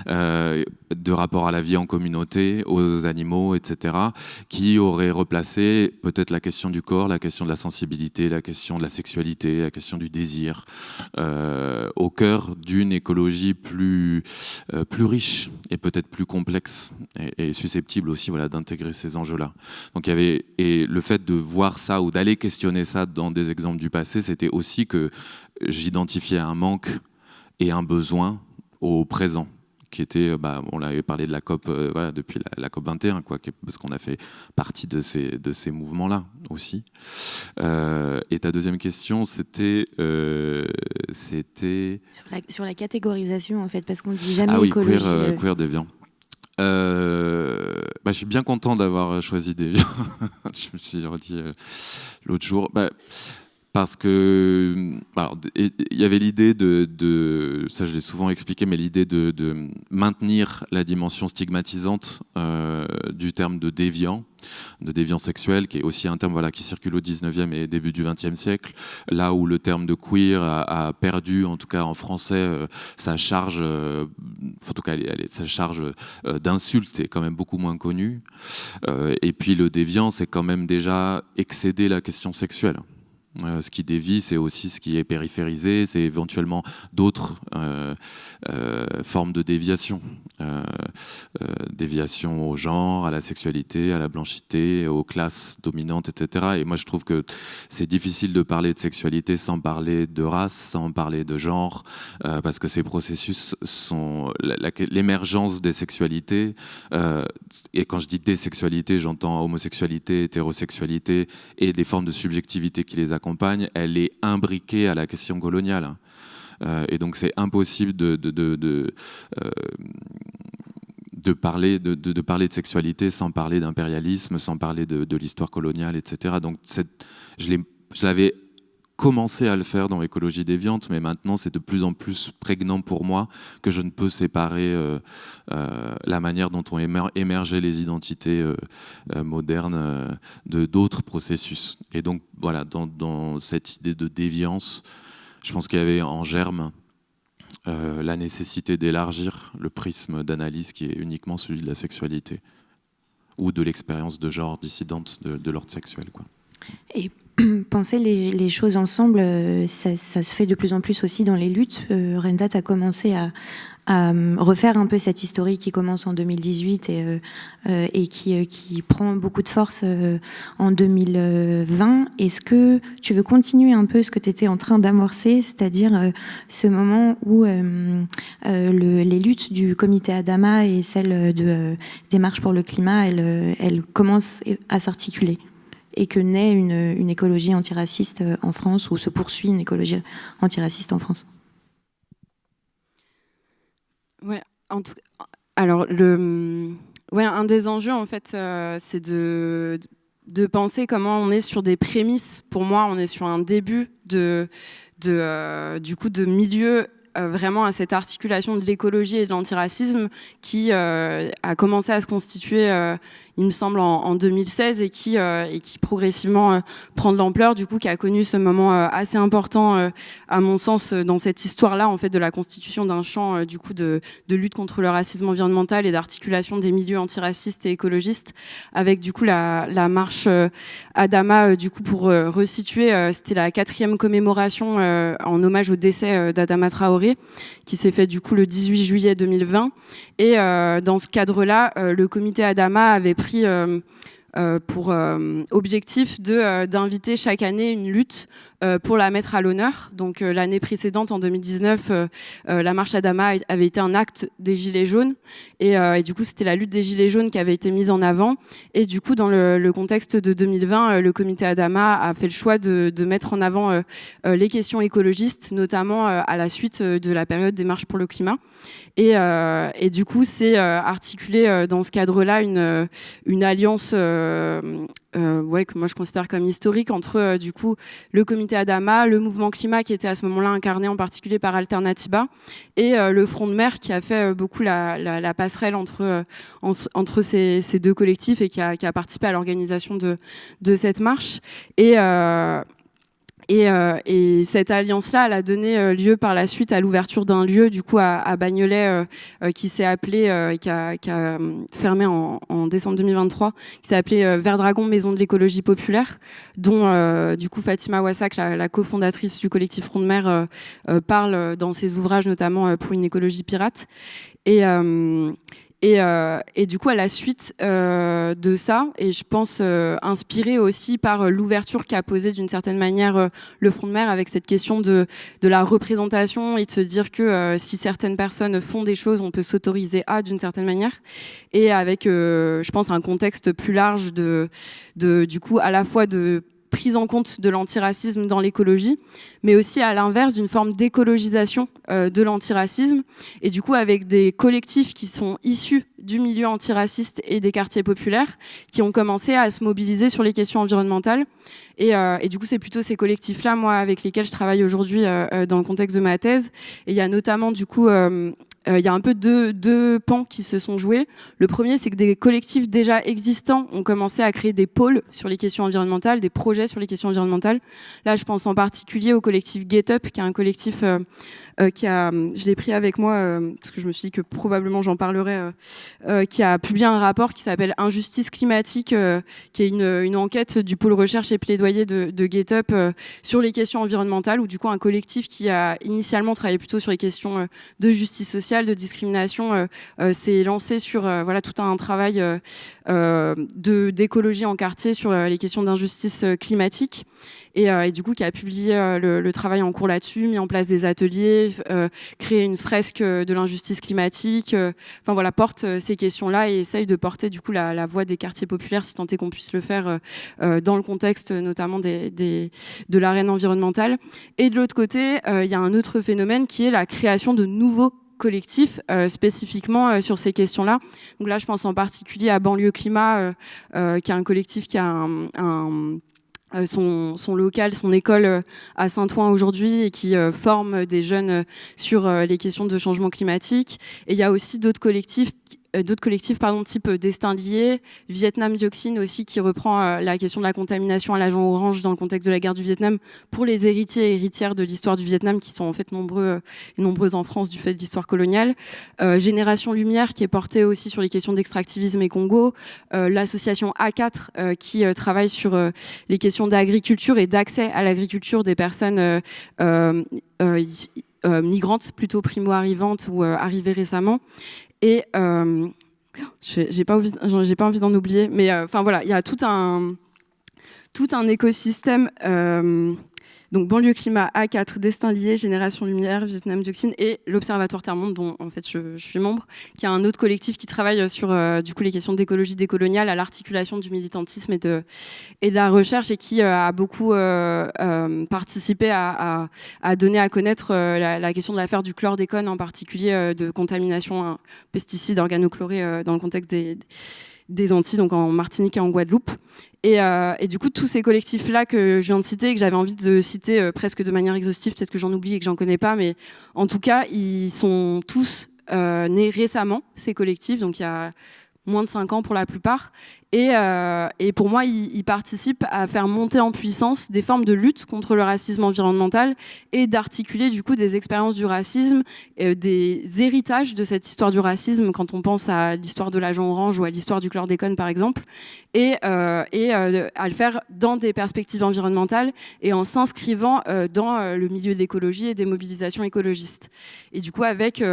[SPEAKER 2] de rapport à la vie en communauté, aux animaux, etc., qui auraient replacé peut-être la question du corps, la question de la sensibilité, la question de la sexualité, la question du désir, au cœur d'une écologie plus riche et peut-être plus complexe et susceptible aussi, voilà, d'intégrer ces enjeux-là. Donc il y avait, et le fait de voir ça ou d'aller questionner ça dans des exemples du passé, c'était aussi que j'identifiais un manque et un besoin au présent, qui était, on avait parlé de la COP, voilà, depuis la COP 21, quoi, parce qu'on a fait partie de ces mouvements-là aussi. Et ta deuxième question, c'était
[SPEAKER 1] sur la catégorisation, en fait, parce qu'on ne dit jamais
[SPEAKER 2] ah oui,
[SPEAKER 1] écologie.
[SPEAKER 2] queer déviant. Je suis bien content d'avoir choisi Déviant. Je me suis redit l'autre jour. Parce que il y avait l'idée de ça je l'ai souvent expliqué, mais l'idée de maintenir la dimension stigmatisante du terme de déviant sexuel, qui est aussi un terme, voilà, qui circule au 19e et début du 20e siècle, là où le terme de queer a perdu, en tout cas en français, sa charge, en tout cas sa charge d'insulte est quand même beaucoup moins connue. Et puis le déviant, c'est quand même déjà excéder la question sexuelle. Ce qui dévie, c'est aussi ce qui est périphérisé, c'est éventuellement d'autres formes de déviation. Déviation au genre, à la sexualité, à la blanchité, aux classes dominantes, etc. Et moi, je trouve que c'est difficile de parler de sexualité sans parler de race, sans parler de genre, parce que ces processus sont... l'émergence des sexualités, et quand je dis des sexualités, j'entends homosexualité, hétérosexualité et des formes de subjectivité qui les accompagnent, elle est imbriquée à la question coloniale. Et donc c'est impossible de parler de sexualité sans parler d'impérialisme, sans parler de l'histoire coloniale, etc. Donc je l'avais commencé à le faire dans Écologie déviante, mais maintenant c'est de plus en plus prégnant pour moi que je ne peux séparer la manière dont ont émergé les identités modernes de d'autres processus. Et donc voilà, dans cette idée de déviance, je pense qu'il y avait en germe la nécessité d'élargir le prisme d'analyse qui est uniquement celui de la sexualité ou de l'expérience de genre dissidente de l'ordre sexuel, quoi.
[SPEAKER 1] Et penser les choses ensemble, ça se fait de plus en plus aussi dans les luttes. Renda, tu as commencé à refaire un peu cette historique qui commence en 2018 et qui prend beaucoup de force en 2020. Est-ce que tu veux continuer un peu ce que tu étais en train d'amorcer, c'est-à-dire ce moment où les luttes du comité Adama et celles des marches pour le climat, elles commencent à s'articuler, et que naît une écologie antiraciste en France, ou se poursuit une écologie antiraciste en France?
[SPEAKER 3] Ouais, alors un des enjeux en fait, c'est de penser comment on est sur des prémices. Pour moi, on est sur un début du coup de milieu vraiment à cette articulation de l'écologie et de l'antiracisme qui a commencé à se constituer, il me semble, en 2016 et qui progressivement prend de l'ampleur, du coup, qui a connu ce moment assez important, à mon sens, dans cette histoire-là, en fait, de la constitution d'un champ, du coup, de lutte contre le racisme environnemental et d'articulation des milieux antiracistes et écologistes, avec, du coup, la marche Adama, du coup, pour resituer, c'était la 4e commémoration en hommage au décès d'Adama Traoré, qui s'est fait, du coup, le 18 juillet 2020. Et dans ce cadre-là, le comité Adama avait pris pour objectif d'inviter chaque année une lutte pour la mettre à l'honneur. Donc l'année précédente, en 2019, la marche Adama avait été un acte des Gilets jaunes, et du coup c'était la lutte des Gilets jaunes qui avait été mise en avant. Et du coup, dans le contexte de 2020, le comité Adama a fait le choix de mettre en avant les questions écologistes, notamment à la suite de la période des marches pour le climat. Et du coup, c'est articulé dans ce cadre-là une alliance que moi je considère comme historique entre du coup le comité Adama, le mouvement climat qui était à ce moment-là incarné en particulier par Alternatiba et le Front de Mer qui a fait beaucoup la passerelle entre ces deux collectifs et qui a participé à l'organisation de cette marche. Et cette alliance-là, elle a donné lieu par la suite à l'ouverture d'un lieu, du coup à Bagnolet, qui s'est appelé, qui a fermé en décembre 2023, qui s'est appelé Vert Dragon, Maison de l'écologie populaire, dont du coup Fatima Wassak, la cofondatrice du collectif Front de Mer, parle dans ses ouvrages, notamment pour une écologie pirate. Et du coup, à la suite de ça, et je pense inspiré aussi par l'ouverture qu'a posée d'une certaine manière le Front de Mer avec cette question de la représentation et de se dire que si certaines personnes font des choses, on peut s'autoriser à d'une certaine manière. Et avec, je pense, un contexte plus large du coup, à la fois de prise en compte de l'antiracisme dans l'écologie, mais aussi à l'inverse d'une forme d'écologisation de l'antiracisme, et du coup avec des collectifs qui sont issus du milieu antiraciste et des quartiers populaires, qui ont commencé à se mobiliser sur les questions environnementales. Et du coup, c'est plutôt ces collectifs-là, moi, avec lesquels je travaille aujourd'hui dans le contexte de ma thèse. Et il y a notamment, du coup, il y a un peu deux pans qui se sont joués. Le premier, c'est que des collectifs déjà existants ont commencé à créer des pôles sur les questions environnementales, des projets sur les questions environnementales. Là, je pense en particulier au collectif Get Up, qui est un collectif je l'ai pris avec moi, parce que je me suis dit que probablement j'en parlerai, qui a publié un rapport qui s'appelle Injustice climatique, qui est une enquête du pôle recherche et plaidoyer de Get Up sur les questions environnementales, où du coup un collectif qui a initialement travaillé plutôt sur les questions de justice sociale, de discrimination, s'est lancé sur tout un travail d'écologie en quartier sur les questions d'injustice climatique. Et du coup qui a publié le travail en cours là-dessus, mis en place des ateliers, créé une fresque de l'injustice climatique, porte ces questions-là et essaye de porter du coup la voix des quartiers populaires, si tant est qu'on puisse le faire dans le contexte notamment de l'arène environnementale. Et de l'autre côté, il y a un autre phénomène qui est la création de nouveaux collectifs spécifiquement sur ces questions-là. Donc là, je pense en particulier à Banlieue Climat, qui est un collectif qui a son local, son école à Saint-Ouen aujourd'hui et qui forme des jeunes sur les questions de changement climatique. Et il y a aussi d'autres collectifs type Destin lié, Vietnam Dioxine aussi, qui reprend la question de la contamination à l'agent orange dans le contexte de la guerre du Vietnam pour les héritiers et héritières de l'histoire du Vietnam qui sont en fait nombreux et nombreuses en France du fait de l'histoire coloniale. Génération Lumière qui est portée aussi sur les questions d'extractivisme et Congo. L'association A4 qui travaille sur les questions d'agriculture et d'accès à l'agriculture des personnes migrantes, plutôt primo-arrivantes ou arrivées récemment. Et j'ai pas envie d'en oublier, mais il y a tout un écosystème. Donc Banlieue Climat, A4, Destin lié, Génération Lumière, Vietnam Dioxine et l'Observatoire Terre-Monde, dont en fait je suis membre, qui est un autre collectif qui travaille sur du coup les questions d'écologie décoloniale à l'articulation du militantisme et de la recherche, et qui a beaucoup participé à donner à connaître la question de l'affaire du chlordécone, en particulier de contamination pesticides organochlorés dans le contexte des Antilles, donc en Martinique et en Guadeloupe. Et du coup, tous ces collectifs-là que je viens de citer, que j'avais envie de citer presque de manière exhaustive, peut-être que j'en oublie et que j'en connais pas, mais en tout cas, ils sont tous nés récemment, ces collectifs, donc il y a moins de 5 ans pour la plupart. Et pour moi, ils participent à faire monter en puissance des formes de lutte contre le racisme environnemental et d'articuler du coup des expériences du racisme, des héritages de cette histoire du racisme quand on pense à l'histoire de l'agent orange ou à l'histoire du chlordécone par exemple, et à le faire dans des perspectives environnementales et en s'inscrivant dans le milieu de l'écologie et des mobilisations écologistes. Et du coup avec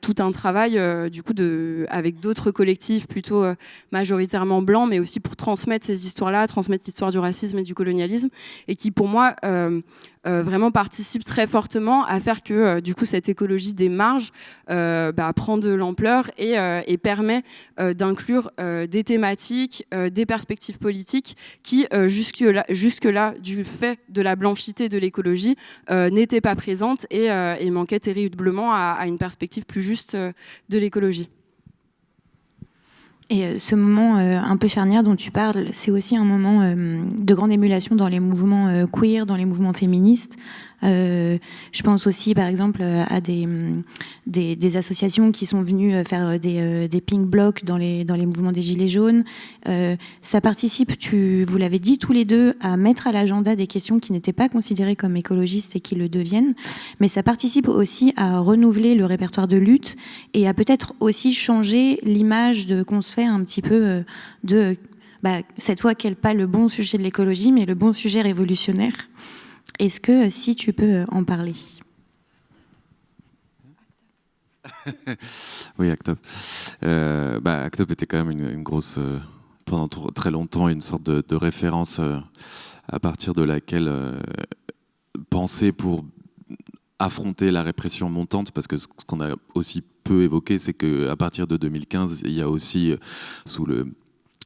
[SPEAKER 3] tout un travail avec d'autres collectifs plutôt majoritairement blancs, mais aussi pour transmettre ces histoires-là, transmettre l'histoire du racisme et du colonialisme, et qui pour moi vraiment participe très fortement à faire que du coup cette écologie des marges prend de l'ampleur et permet d'inclure des thématiques, des perspectives politiques qui jusque-là, du fait de la blanchité de l'écologie, n'étaient pas présentes et manquaient terriblement à une perspective plus juste de l'écologie.
[SPEAKER 1] Et ce moment un peu charnière dont tu parles, c'est aussi un moment de grande émulation dans les mouvements queer, dans les mouvements féministes. Je pense aussi, par exemple, à des associations qui sont venues faire des pink blocs dans les mouvements des Gilets jaunes. Ça participe, vous l'avez dit tous les deux, à mettre à l'agenda des questions qui n'étaient pas considérées comme écologistes et qui le deviennent. Mais ça participe aussi à renouveler le répertoire de lutte et à peut-être aussi changer l'image qu'on se fait un petit peu de cette fois qu'elle pas le bon sujet de l'écologie, mais le bon sujet révolutionnaire. Est-ce que, si tu peux en parler?
[SPEAKER 2] Oui, ACT UP. ACT UP était quand même une grosse, pendant très longtemps, une sorte de référence à partir de laquelle penser pour affronter la répression montante, parce que ce qu'on a aussi peu évoqué, c'est qu'à partir de 2015, il y a aussi, sous le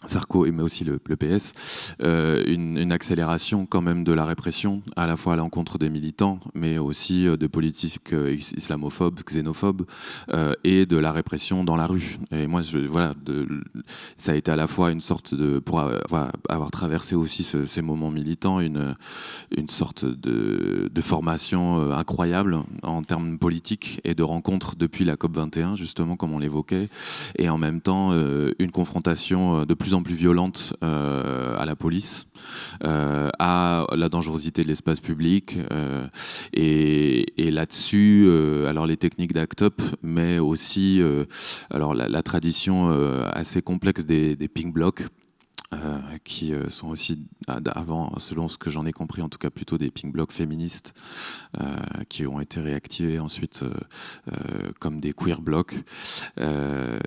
[SPEAKER 2] Sarko, mais aussi le PS, une accélération quand même de la répression, à la fois à l'encontre des militants, mais aussi de politiques islamophobes, xénophobes, et de la répression dans la rue. Et moi, ça a été à la fois une sorte de, pour avoir traversé aussi ces moments militants, une sorte de formation incroyable en termes politiques et de rencontres depuis la COP21, justement, comme on l'évoquait, et en même temps, une confrontation de plus en plus violente à la police, à la dangerosité de l'espace public, et là-dessus, alors les techniques d'ACT UP, mais aussi alors la tradition assez complexe des pink blocs, qui sont aussi, avant, selon ce que j'en ai compris, en tout cas plutôt des pink blocs féministes, qui ont été réactivés ensuite comme des queer blocs,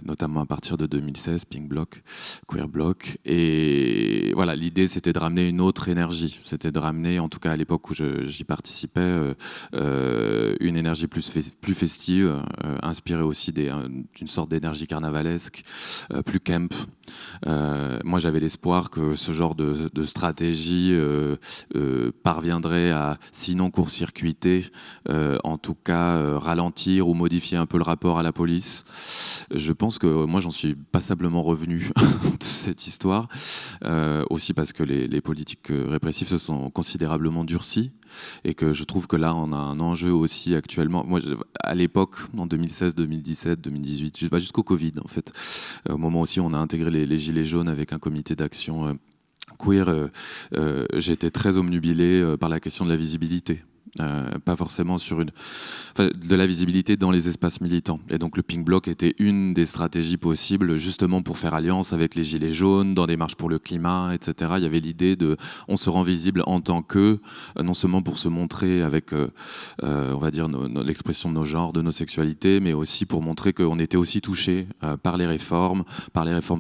[SPEAKER 2] notamment à partir de 2016, pink bloc, queer bloc. Et voilà, l'idée c'était de ramener une autre énergie, c'était de ramener, en tout cas à l'époque où j'y participais, une énergie plus festive, inspirée aussi d'une sorte d'énergie carnavalesque, plus camp. Moi j'avais l'espoir que ce genre de stratégie parviendrait à, sinon court-circuiter, en tout cas ralentir ou modifier un peu le rapport à la police. Je pense que moi j'en suis passablement revenu de cette histoire, aussi parce que les politiques répressives se sont considérablement durcies, et que je trouve que là on a un enjeu aussi actuellement. Moi à l'époque, en 2016, 2017, 2018, jusqu'au Covid en fait, au moment aussi où on a intégré les Gilets jaunes avec un comité d'action queer, j'ai été très omnubilé par la question de la visibilité. Pas forcément de la visibilité dans les espaces militants. Et donc le pink bloc était une des stratégies possibles, justement pour faire alliance avec les Gilets jaunes, dans des marches pour le climat, etc. Il y avait l'idée on se rend visible en tant que, non seulement pour se montrer avec, on va dire, l'expression de nos genres, de nos sexualités, mais aussi pour montrer qu'on était aussi touché par les réformes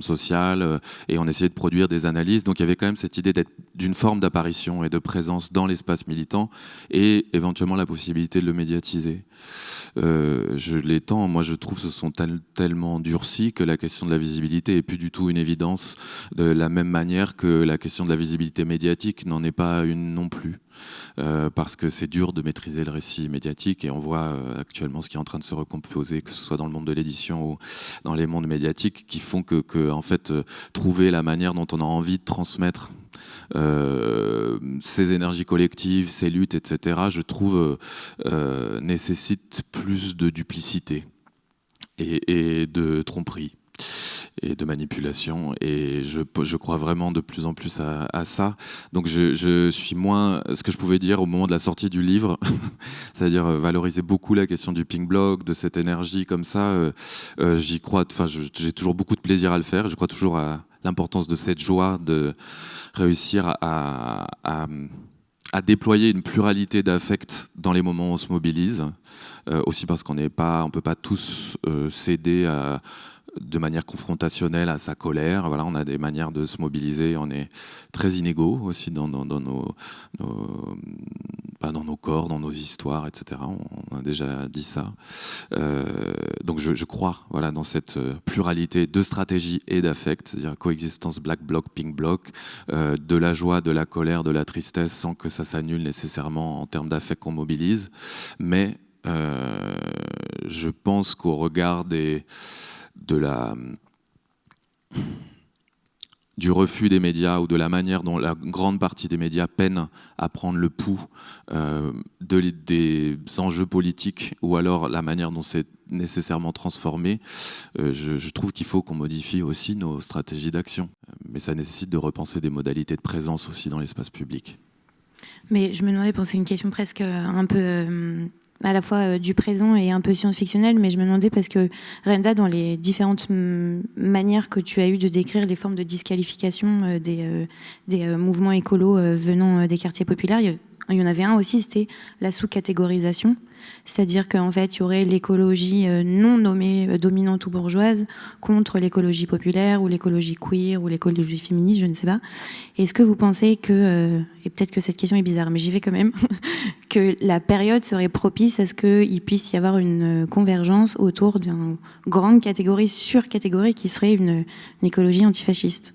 [SPEAKER 2] sociales, et on essayait de produire des analyses. Donc il y avait quand même cette idée d'une forme d'apparition et de présence dans l'espace militant, et éventuellement la possibilité de le médiatiser. Les temps, moi je trouve, se sont tellement durcis que la question de la visibilité est plus du tout une évidence, de la même manière que la question de la visibilité médiatique n'en est pas une non plus. Parce que c'est dur de maîtriser le récit médiatique, et on voit actuellement ce qui est en train de se recomposer, que ce soit dans le monde de l'édition ou dans les mondes médiatiques, qui font que en fait, trouver la manière dont on a envie de transmettre ces énergies collectives, ces luttes, etc., je trouve nécessite plus de duplicité et de tromperie et de manipulation, et je crois vraiment de plus en plus à ça. Donc je suis moins ce que je pouvais dire au moment de la sortie du livre, c'est-à-dire valoriser beaucoup la question du pink bloc, de cette énergie comme ça. J'y crois, j'ai toujours beaucoup de plaisir à le faire. Je crois toujours à l'importance de cette joie de réussir à déployer une pluralité d'affects dans les moments où on se mobilise, aussi parce qu'on peut pas tous céder de manière confrontationnelle à sa colère. Voilà, on a des manières de se mobiliser, on est très inégaux aussi dans nos corps, dans nos histoires, etc. On a déjà dit ça. Donc je crois, voilà, dans cette pluralité de stratégies et d'affects, c'est-à-dire coexistence black bloc, pink bloc, de la joie, de la colère, de la tristesse, sans que ça s'annule nécessairement en termes d'affects qu'on mobilise. Mais je pense qu'au regard de du refus des médias ou de la manière dont la grande partie des médias peinent à prendre le pouls des enjeux politiques, ou alors la manière dont c'est nécessairement transformé, je trouve qu'il faut qu'on modifie aussi nos stratégies d'action. Mais ça nécessite de repenser des modalités de présence aussi dans l'espace public.
[SPEAKER 1] Mais je me demandais, c'est une question presque un peu à la fois du présent et un peu science-fictionnelle, mais je me demandais parce que Renda, dans les différentes manières que tu as eues de décrire les formes de disqualification des mouvements écolos venant des quartiers populaires, il y en avait un aussi, c'était la sous-catégorisation. C'est-à-dire qu'en fait, il y aurait l'écologie non nommée dominante ou bourgeoise contre l'écologie populaire ou l'écologie queer ou l'écologie féministe, je ne sais pas. Est-ce que vous pensez que, et peut-être que cette question est bizarre, mais j'y vais quand même, que la période serait propice à ce qu'il puisse y avoir une convergence autour d'une grande catégorie, sur-catégorie, qui serait une écologie antifasciste ?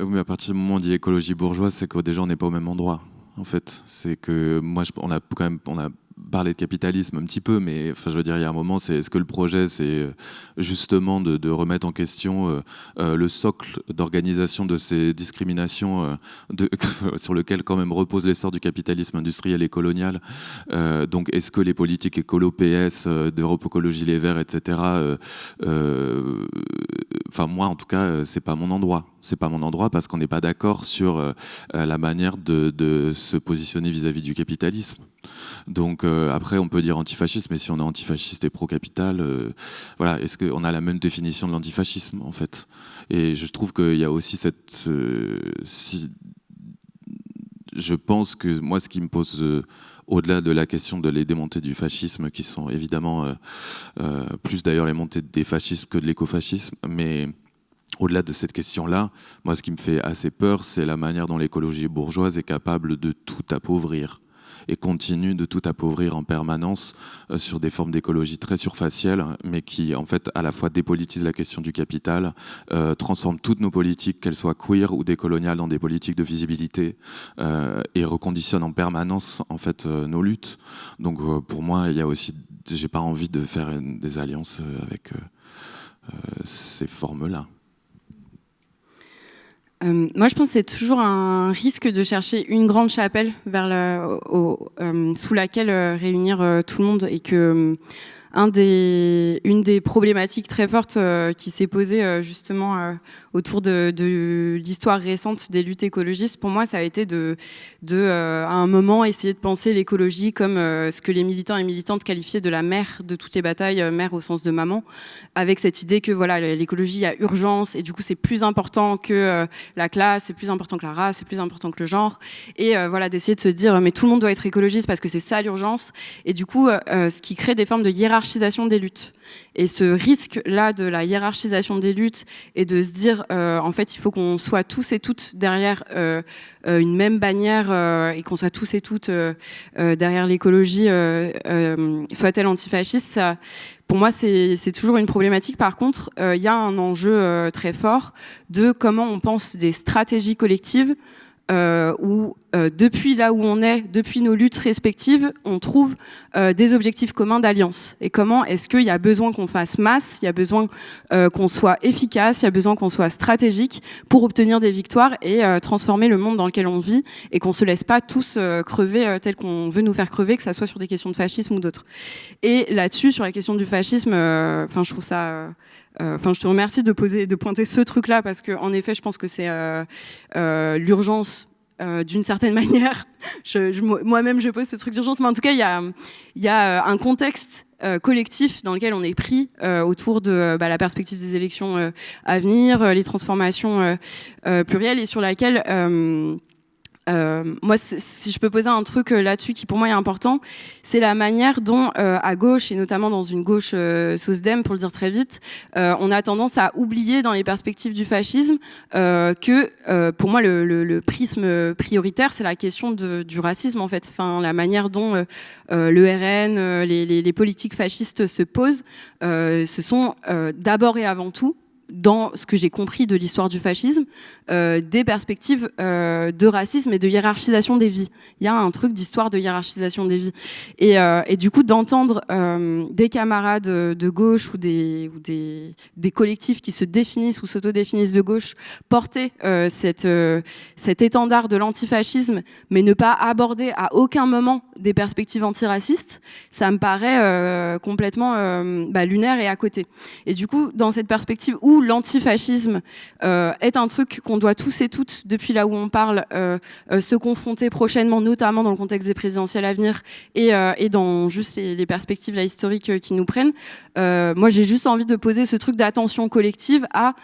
[SPEAKER 2] Mais à partir du moment où on dit écologie bourgeoise, c'est que déjà on n'est pas au même endroit. En fait, c'est que moi, on a parlé de capitalisme un petit peu, mais enfin, je veux dire, il y a un moment, est-ce que le projet, c'est justement de remettre en question le socle d'organisation de ces discriminations sur lequel quand même repose l'essor du capitalisme industriel et colonial. Donc, est-ce que les politiques écolo PS, d'Europe Écologie Les Verts, etc. Enfin, moi, en tout cas, c'est pas mon endroit. C'est pas mon endroit parce qu'on n'est pas d'accord sur la manière de se positionner vis-à-vis du capitalisme. Donc après, on peut dire antifasciste, mais si on est antifasciste et pro-capital, voilà, est-ce qu'on a la même définition de l'antifascisme, en fait? Et je trouve qu'il y a aussi je pense que moi, ce qui me pose au-delà de la question de les démontées du fascisme, qui sont évidemment plus d'ailleurs les montées des fascismes que de l'écofascisme, mais au-delà de cette question-là, moi, ce qui me fait assez peur, c'est la manière dont l'écologie bourgeoise est capable de tout appauvrir et continue de tout appauvrir en permanence sur des formes d'écologie très surfacielles, mais qui, en fait, à la fois dépolitisent la question du capital, transforment toutes nos politiques, qu'elles soient queer ou décoloniales, dans des politiques de visibilité et reconditionnent en permanence, en fait, nos luttes. Donc, pour moi, il y a aussi, j'ai pas envie de faire des alliances avec ces formes-là.
[SPEAKER 3] Moi, je pense que c'est toujours un risque de chercher une grande chapelle sous laquelle réunir tout le monde, et que une des problématiques très fortes qui s'est posée justement autour de l'histoire récente des luttes écologistes, pour moi, ça a été à un moment, essayer de penser l'écologie comme ce que les militants et militantes qualifiaient de la mère de toutes les batailles, mère au sens de maman, avec cette idée que voilà, l'écologie, il y a urgence, et du coup, c'est plus important que la classe, c'est plus important que la race, c'est plus important que le genre, et voilà, d'essayer de se dire, mais tout le monde doit être écologiste parce que c'est ça l'urgence, et du coup, ce qui crée des formes de hiérarchisation des luttes. Et ce risque-là de la hiérarchisation des luttes et de se dire, en fait, il faut qu'on soit tous et toutes derrière une même bannière et qu'on soit tous et toutes derrière l'écologie, soit-elle antifasciste, ça, pour moi, c'est toujours une problématique. Par contre, il y a un enjeu très fort de comment on pense des stratégies collectives où depuis là où on est, depuis nos luttes respectives, on trouve des objectifs communs d'alliance. Et comment est-ce qu'il y a besoin qu'on fasse masse, il y a besoin qu'on soit efficace, il y a besoin qu'on soit stratégique pour obtenir des victoires et transformer le monde dans lequel on vit, et qu'on se laisse pas tous crever tel qu'on veut nous faire crever, que ça soit sur des questions de fascisme ou d'autres. Et là-dessus, sur la question du fascisme, je trouve ça... je te remercie de pointer ce truc-là, parce que en effet, je pense que c'est l'urgence d'une certaine manière. Moi-même, je pose ce truc d'urgence, mais en tout cas, il y a un contexte collectif dans lequel on est pris autour de la perspective des élections à venir, les transformations plurielles, et sur laquelle... moi, si je peux poser un truc là-dessus qui pour moi est important, c'est la manière dont à gauche, et notamment dans une gauche SOSDEM, pour le dire très vite, on a tendance à oublier dans les perspectives du fascisme que pour moi le prisme prioritaire, c'est la question du racisme, en fait. Enfin, la manière dont le RN, les politiques fascistes se posent, ce sont d'abord et avant tout dans ce que j'ai compris de l'histoire du fascisme, des perspectives de racisme et de hiérarchisation des vies. Il y a un truc d'histoire de hiérarchisation des vies. Et du coup, d'entendre des camarades de gauche ou des collectifs qui se définissent ou s'autodéfinissent de gauche porter cet étendard de l'antifascisme, mais ne pas aborder à aucun moment des perspectives antiracistes, ça me paraît complètement lunaire et à côté. Et du coup, dans cette perspective où l'antifascisme est un truc qu'on doit tous et toutes, depuis là où on parle, se confronter prochainement, notamment dans le contexte des présidentielles à venir et dans juste les perspectives là, historiques qui nous prennent, moi j'ai juste envie de poser ce truc d'attention collective à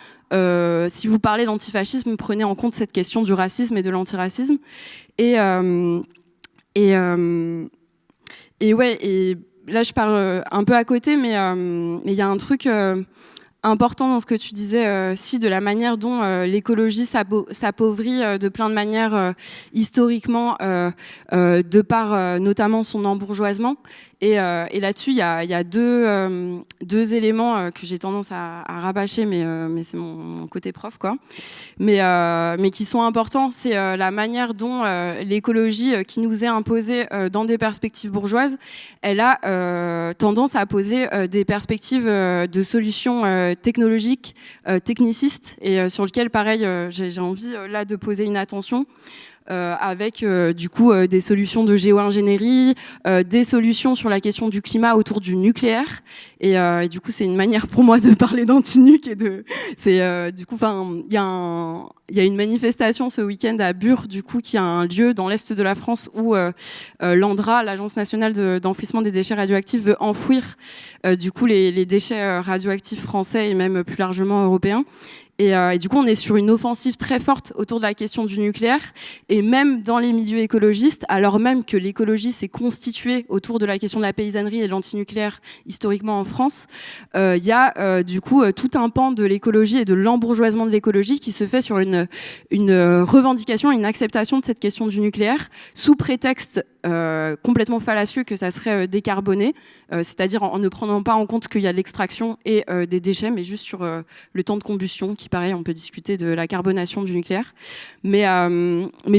[SPEAKER 3] si vous parlez d'antifascisme, prenez en compte cette question du racisme et de l'antiracisme. Et ouais, et là je parle un peu à côté, mais il y a un truc important dans ce que tu disais, si de la manière dont l'écologie s'appauvrit de plein de manières historiquement, de par notamment son embourgeoisement. Et là-dessus, il y a deux éléments que j'ai tendance à rabâcher, mais c'est mon côté prof, quoi. Mais qui sont importants. C'est la manière dont l'écologie qui nous est imposée dans des perspectives bourgeoises, elle a tendance à poser des perspectives de solutions technologiques, technicistes, et sur lesquelles, pareil, j'ai envie là de poser une attention. Avec du coup des solutions de géo-ingénierie, des solutions sur la question du climat autour du nucléaire, et du coup c'est une manière pour moi de parler d'anti-nuc et du coup il y a une manifestation ce week-end à Bure, du coup qui a un lieu dans l'est de la France où l'ANDRA, l'Agence nationale d'enfouissement des déchets radioactifs, veut enfouir du coup les déchets radioactifs français et même plus largement européens. Et du coup, on est sur une offensive très forte autour de la question du nucléaire, et même dans les milieux écologistes, alors même que l'écologie s'est constituée autour de la question de la paysannerie et de l'antinucléaire historiquement en France, il y a du coup tout un pan de l'écologie et de l'embourgeoisement de l'écologie qui se fait sur une revendication, une acceptation de cette question du nucléaire, sous prétexte complètement fallacieux que ça serait décarboné, c'est-à-dire en ne prenant pas en compte qu'il y a de l'extraction et des déchets, mais juste sur le temps de combustion, qui pareil, on peut discuter de la carbonation du nucléaire. Mais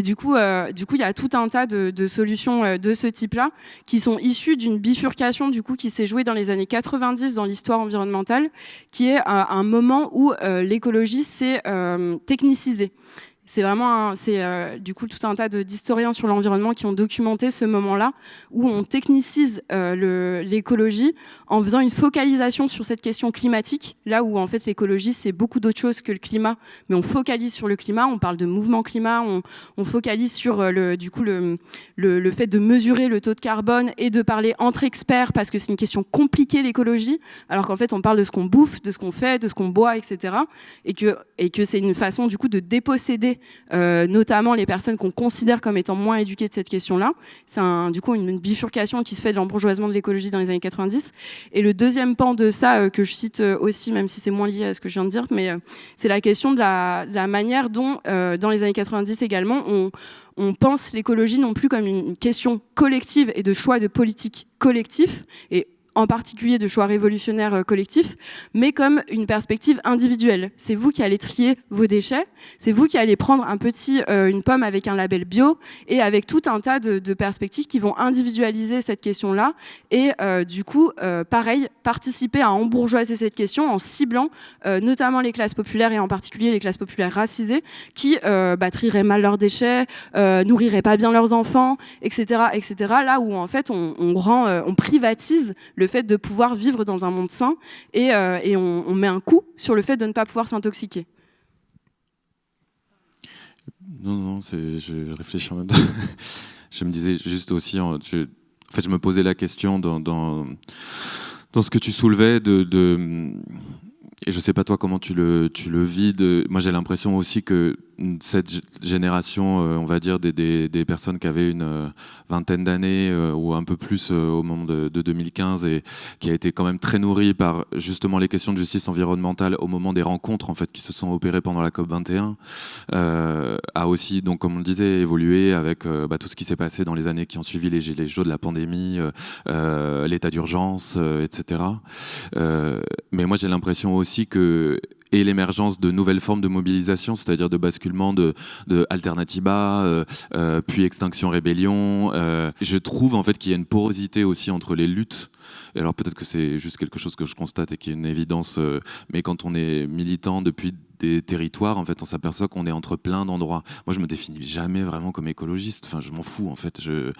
[SPEAKER 3] du coup, il y a tout un tas de solutions de ce type-là qui sont issues d'une bifurcation du coup qui s'est jouée dans les années 90 dans l'histoire environnementale, qui est un moment où l'écologie s'est technicisée. C'est vraiment du coup tout un tas d'historiens sur l'environnement qui ont documenté ce moment-là où on technicise l'écologie en faisant une focalisation sur cette question climatique, là où en fait l'écologie c'est beaucoup d'autres choses que le climat, mais on focalise sur le climat, on parle de mouvement climat, on focalise sur le fait de mesurer le taux de carbone et de parler entre experts parce que c'est une question compliquée l'écologie, alors qu'en fait on parle de ce qu'on bouffe, de ce qu'on fait, de ce qu'on boit, etc. Et que c'est une façon du coup de déposséder notamment les personnes qu'on considère comme étant moins éduquées de cette question-là. C'est du coup une bifurcation qui se fait de l'embourgeoisement de l'écologie dans les années 90. Et le deuxième pan de ça, que je cite aussi, même si c'est moins lié à ce que je viens de dire, mais c'est la question de la manière dont, dans les années 90 également, on pense l'écologie non plus comme une question collective et de choix de politique collectif, et en particulier de choix révolutionnaires collectifs, mais comme une perspective individuelle. C'est vous qui allez trier vos déchets, c'est vous qui allez prendre une pomme avec un label bio, et avec tout un tas de perspectives qui vont individualiser cette question-là, et du coup, pareil, participer à embourgeoiser cette question en ciblant notamment les classes populaires, et en particulier les classes populaires racisées, qui trieraient mal leurs déchets, nourriraient pas bien leurs enfants, etc., etc. Là où en fait on privatise le fait de pouvoir vivre dans un monde sain, et on met un coup sur le fait de ne pas pouvoir s'intoxiquer.
[SPEAKER 2] Non, je réfléchis en même temps. Je me disais juste aussi, en fait, je me posais la question dans ce que tu soulevais et je sais pas toi comment tu le vis. Moi j'ai l'impression aussi que cette génération, on va dire des personnes qui avaient une vingtaine d'années ou un peu plus au moment de 2015, et qui a été quand même très nourrie par justement les questions de justice environnementale au moment des rencontres en fait qui se sont opérées pendant la COP21, a aussi, donc comme on le disait, évolué avec tout ce qui s'est passé dans les années qui ont suivi les gilets jaunes, la pandémie, l'état d'urgence, etc. Mais moi j'ai l'impression aussi que et l'émergence de nouvelles formes de mobilisation, c'est-à-dire de basculement de Alternatiba, puis Extinction Rébellion. Je trouve en fait qu'il y a une porosité aussi entre les luttes. Et alors peut-être que c'est juste quelque chose que je constate et qui est une évidence, mais quand on est militant depuis des territoires, en fait, on s'aperçoit qu'on est entre plein d'endroits. Moi, je me définis jamais vraiment comme écologiste. Enfin, je m'en fous, en fait. Je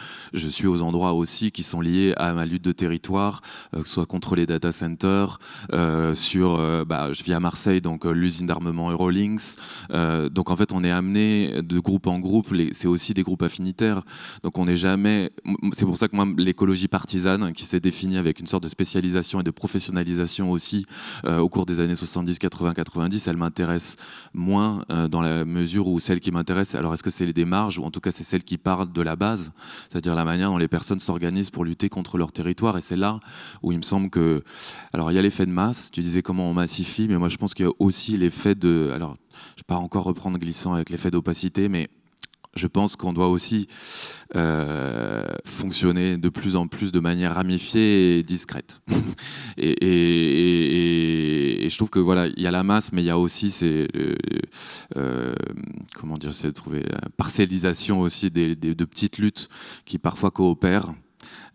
[SPEAKER 2] suis aux endroits aussi qui sont liés à ma lutte de territoire, que ce soit contre les data centers, je vis à Marseille, donc l'usine d'armement Eurolinks. Donc, en fait, on est amené de groupe en groupe. C'est aussi des groupes affinitaires. Donc, on n'est jamais... C'est pour ça que moi, l'écologie partisane, qui s'est définie avec une sorte de spécialisation et de professionnalisation aussi au cours des années 70, 80, 90, elle m'intéresse moins dans la mesure où celle qui m'intéresse, alors est-ce que c'est les démarches ou en tout cas c'est celle qui parle de la base, c'est-à-dire la manière dont les personnes s'organisent pour lutter contre leur territoire, et c'est là où il me semble que, alors il y a l'effet de masse, tu disais comment on massifie, mais moi je pense qu'il y a aussi l'effet de, alors je ne vais pas encore reprendre glissant avec l'effet d'opacité, mais je pense qu'on doit aussi fonctionner de plus en plus de manière ramifiée et discrète. et je trouve que voilà, il y a la masse, mais il y a aussi comment dire, c'est de trouver parcellisation aussi de petites luttes qui parfois coopèrent,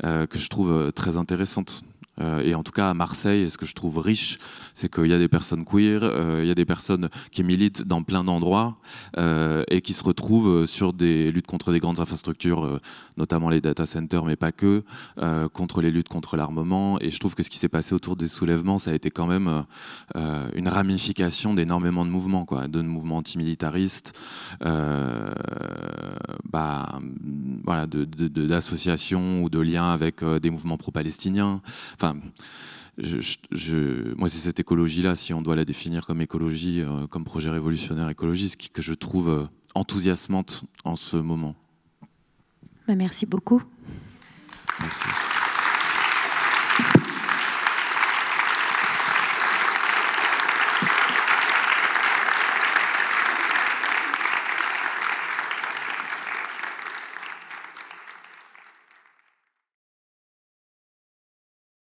[SPEAKER 2] que je trouve très intéressantes. Et en tout cas à Marseille, ce que je trouve riche, c'est qu'il y a des personnes queer, il y a des personnes qui militent dans plein d'endroits et qui se retrouvent sur des luttes contre des grandes infrastructures, notamment les data centers, mais pas que, contre les luttes contre l'armement. Et je trouve que ce qui s'est passé autour des soulèvements, ça a été quand même une ramification d'énormément de mouvements, quoi, de mouvements antimilitaristes, voilà, d'associations ou de liens avec des mouvements pro-palestiniens. Enfin, moi, c'est cette écologie-là, si on doit la définir comme écologie, comme projet révolutionnaire écologiste, que je trouve enthousiasmante en ce moment.
[SPEAKER 1] Merci beaucoup.
[SPEAKER 2] Merci.